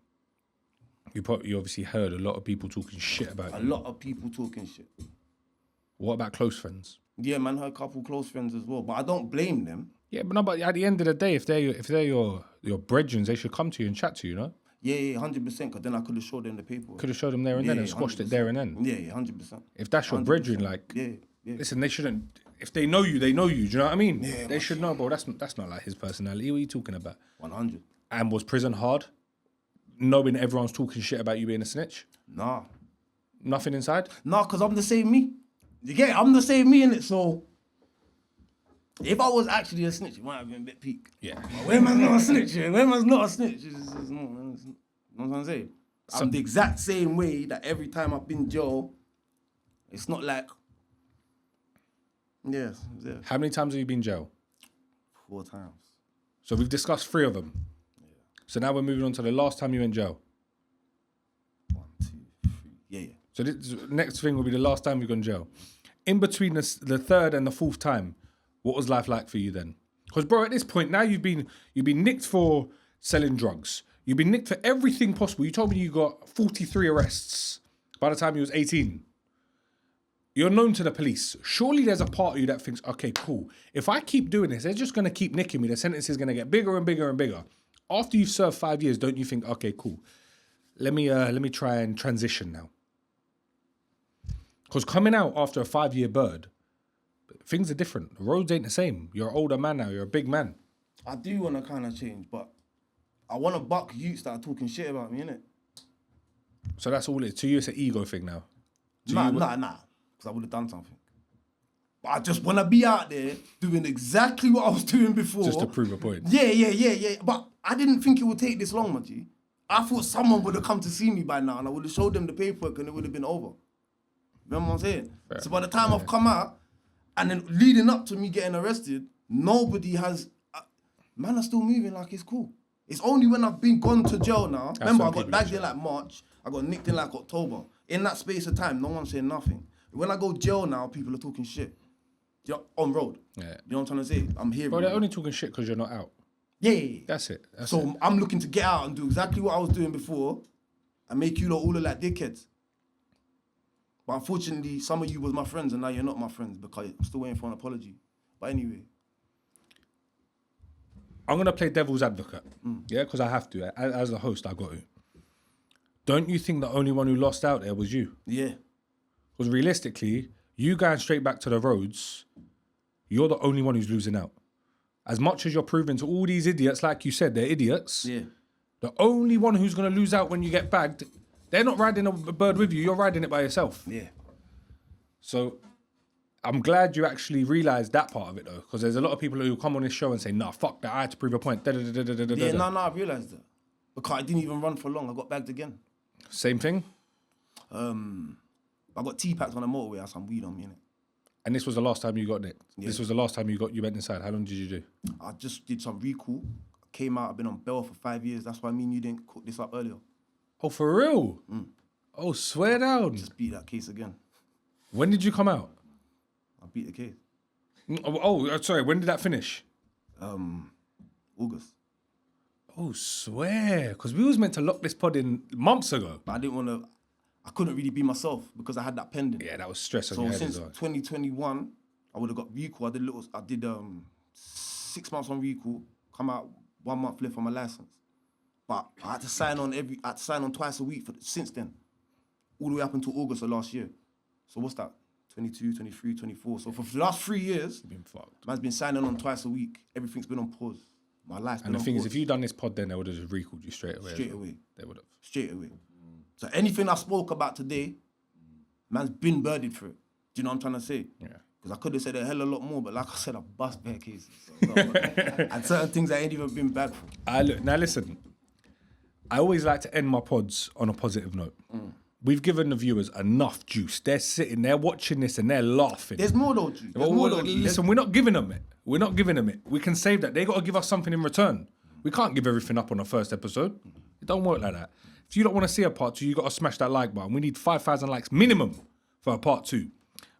You obviously heard a lot of people talking shit about A you. lot of people talking shit. What about close friends? Yeah, man, had a couple close friends as well, but I don't blame them. Yeah, but no, but at the end of the day, if they're your brethren, they should come to you and chat to you, no? Yeah, 100%, because then I could have showed them the paperwork. Could have showed them there and then and squashed it there and then. Yeah, 100%. If that's your 100%. brethren, like, Yeah. listen, they shouldn't. If they know you, they know you. Do you know what I mean? Yeah, they should know, bro. That's not like his personality. What are you talking about? 100. And was prison hard? Knowing everyone's talking shit about you being a snitch? Nah. Nothing inside? Nah, because I'm the same me. You get it? I'm the same me in it, so if I was actually a snitch, it might have been a bit peak. Yeah. Where man's not a snitch? Where man's not a snitch? You know what I'm saying? I'm the exact same way that every time I've been jail, it's not like, yes. How many times have you been in jail? 4 times. So we've discussed 3 of them. Yeah. So now we're moving on to the last time you were in jail. 1, 2, 3. Yeah. So this next thing will be the last time you go in jail. In between the 3rd and the 4th time, what was life like for you then? Because bro, at this point now you've been nicked for selling drugs. You've been nicked for everything possible. You told me you got 43 arrests by the time you was 18. You're known to the police. Surely there's a part of you that thinks, okay, cool. If I keep doing this, they're just going to keep nicking me. The sentence is going to get bigger and bigger and bigger. After you've served 5 years, don't you think, okay, cool. Let me try and transition now. Because coming out after a 5-year bird, things are different. The roads ain't the same. You're an older man now. You're a big man. I do want to kind of change, but I want to buck youths that are talking shit about me, innit? So that's all it is. To you, it's an ego thing now. Nah. Because I would have done something. But I just want to be out there doing exactly what I was doing before. Just to prove a point. Yeah. But I didn't think it would take this long, my G. I thought someone would have come to see me by now and I would have showed them the paperwork and it would have been over. Remember what I'm saying? Fair. So by the time I've come out, and then leading up to me getting arrested, nobody has... man are still moving like it's cool. It's only when I've been gone to jail now. Remember, I got bagged in like March. I got nicked in like October. In that space of time, no one's saying nothing. When I go jail now, people are talking shit. You're on road. Yeah. You know what I'm trying to say? I'm hearing. Bro, they're only talking shit because you're not out. Yeah. That's it. So I'm looking to get out and do exactly what I was doing before and make you lot all look like dickheads. But unfortunately, some of you was my friends and now you're not my friends because I'm still waiting for an apology. But anyway. I'm going to play devil's advocate. Yeah, because I have to. As a host, I got to. Don't you think the only one who lost out there was you? Yeah. Because realistically, you going straight back to the roads, you're the only one who's losing out. As much as you're proving to all these idiots, like you said, they're idiots. Yeah. The only one who's going to lose out when you get bagged, they're not riding a bird with you, you're riding it by yourself. Yeah. So I'm glad you actually realised that part of it though, because there's a lot of people who come on this show and say, nah, fuck that, I had to prove a point. Yeah, no, I realised that. Because I didn't even run for long, I got bagged again. Same thing? I got T-packs on the motorway, I had some weed on me, innit? And this was the last time you got nicked? Yeah. This was the last time you went inside. How long did you do? I just did some recall. Came out, I've been on bail for 5 years. That's why me and you didn't cook this up earlier. Oh, for real? Oh, swear down. Just beat that case again. When did you come out? I beat the case. Oh, sorry, when did that finish? August. Oh, swear. Because we was meant to lock this pod in months ago. But I didn't want to, I couldn't really be myself because I had that pending. Yeah, that was stress on So your head since as well. 2021, I would have got recall. I did 6 months on recall, come out 1 month left on my license. But I had to sign on twice a week since then. All the way up until August of last year. So what's that? 22, 23, 24. So for the last 3 years, You've been fucked. man's been signing on twice a week. Everything's been on pause. My life's been And the on thing pause. is, if you'd done this pod then, they would have just recalled you straight away. Straight away. They would have. Straight away. So anything I spoke about today, man's been birded for it. Do you know what I'm trying to say? Yeah. Because I could have said a hell of a lot more, but like I said, I bust bare cases. So, and certain things I ain't even been bad for. Now listen, I always like to end my pods on a positive note. We've given the viewers enough juice. They're sitting, they're watching this and they're laughing. There's more though, G. There's more though, G. Listen, we're not giving them it. We're not giving them it. We can save that. They got to give us something in return. We can't give everything up on the first episode. It don't work like that. If you don't want to see a part 2, you got to smash that like button. We need 5,000 likes minimum for a part 2.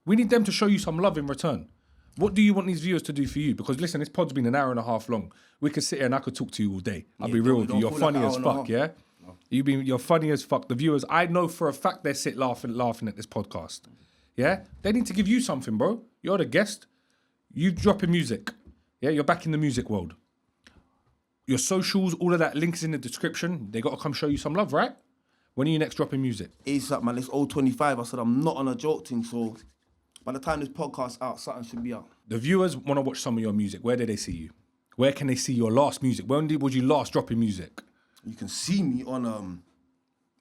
We need them to show you some love in return. What do you want these viewers to do for you? Because listen, this pod's been an hour and a half long. We could sit here and I could talk to you all day. I'll be real with you. You're funny as fuck, yeah? You're funny as fuck. The viewers, I know for a fact they sit laughing at this podcast. Yeah? They need to give you something, bro. You're the guest. You dropping music. Yeah, you're back in the music world. Your socials, all of that link is in the description. They got to come show you some love, right? When are you next dropping music? ASAP, man. It's 025. I said I'm not on a joke thing, so by the time this podcast out, something should be out. The viewers want to watch some of your music. Where do they see you? Where can they see your last music? When was you last dropping music? You can see me on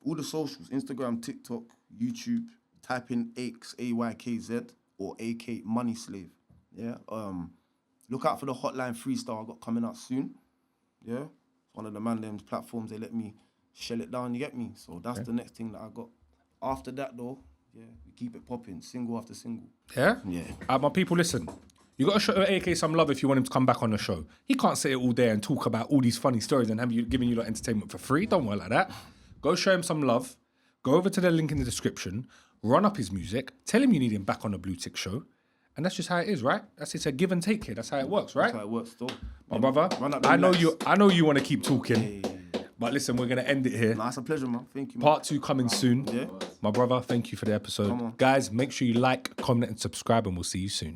all the socials, Instagram, TikTok, YouTube. Type in Aykz, AYKZ, or AK Money Slave. Yeah. Look out for the Hotline freestyle I got coming out soon. Yeah. It's one of the man's platforms. They let me shell it down. You get me? So that's the next thing that I got. After that, though, yeah, we keep it popping, single after single. Yeah. Yeah. My people, listen. You got to show AK some love if you want him to come back on the show. He can't sit all day and talk about all these funny stories and have you giving you like entertainment for free. Don't work like that. Go show him some love. Go over to the link in the description. Run up his music. Tell him you need him back on the BlueTick show. And that's just how it is, right? It's a give and take here. That's how it works, right? That's how it works, though. My brother, I know you want to keep talking. But listen, we're going to end it here. Nah, it's a pleasure, man. Thank you, man. Part 2 coming soon. Yeah. My brother, thank you for the episode. Guys, make sure you like, comment, and subscribe, and we'll see you soon.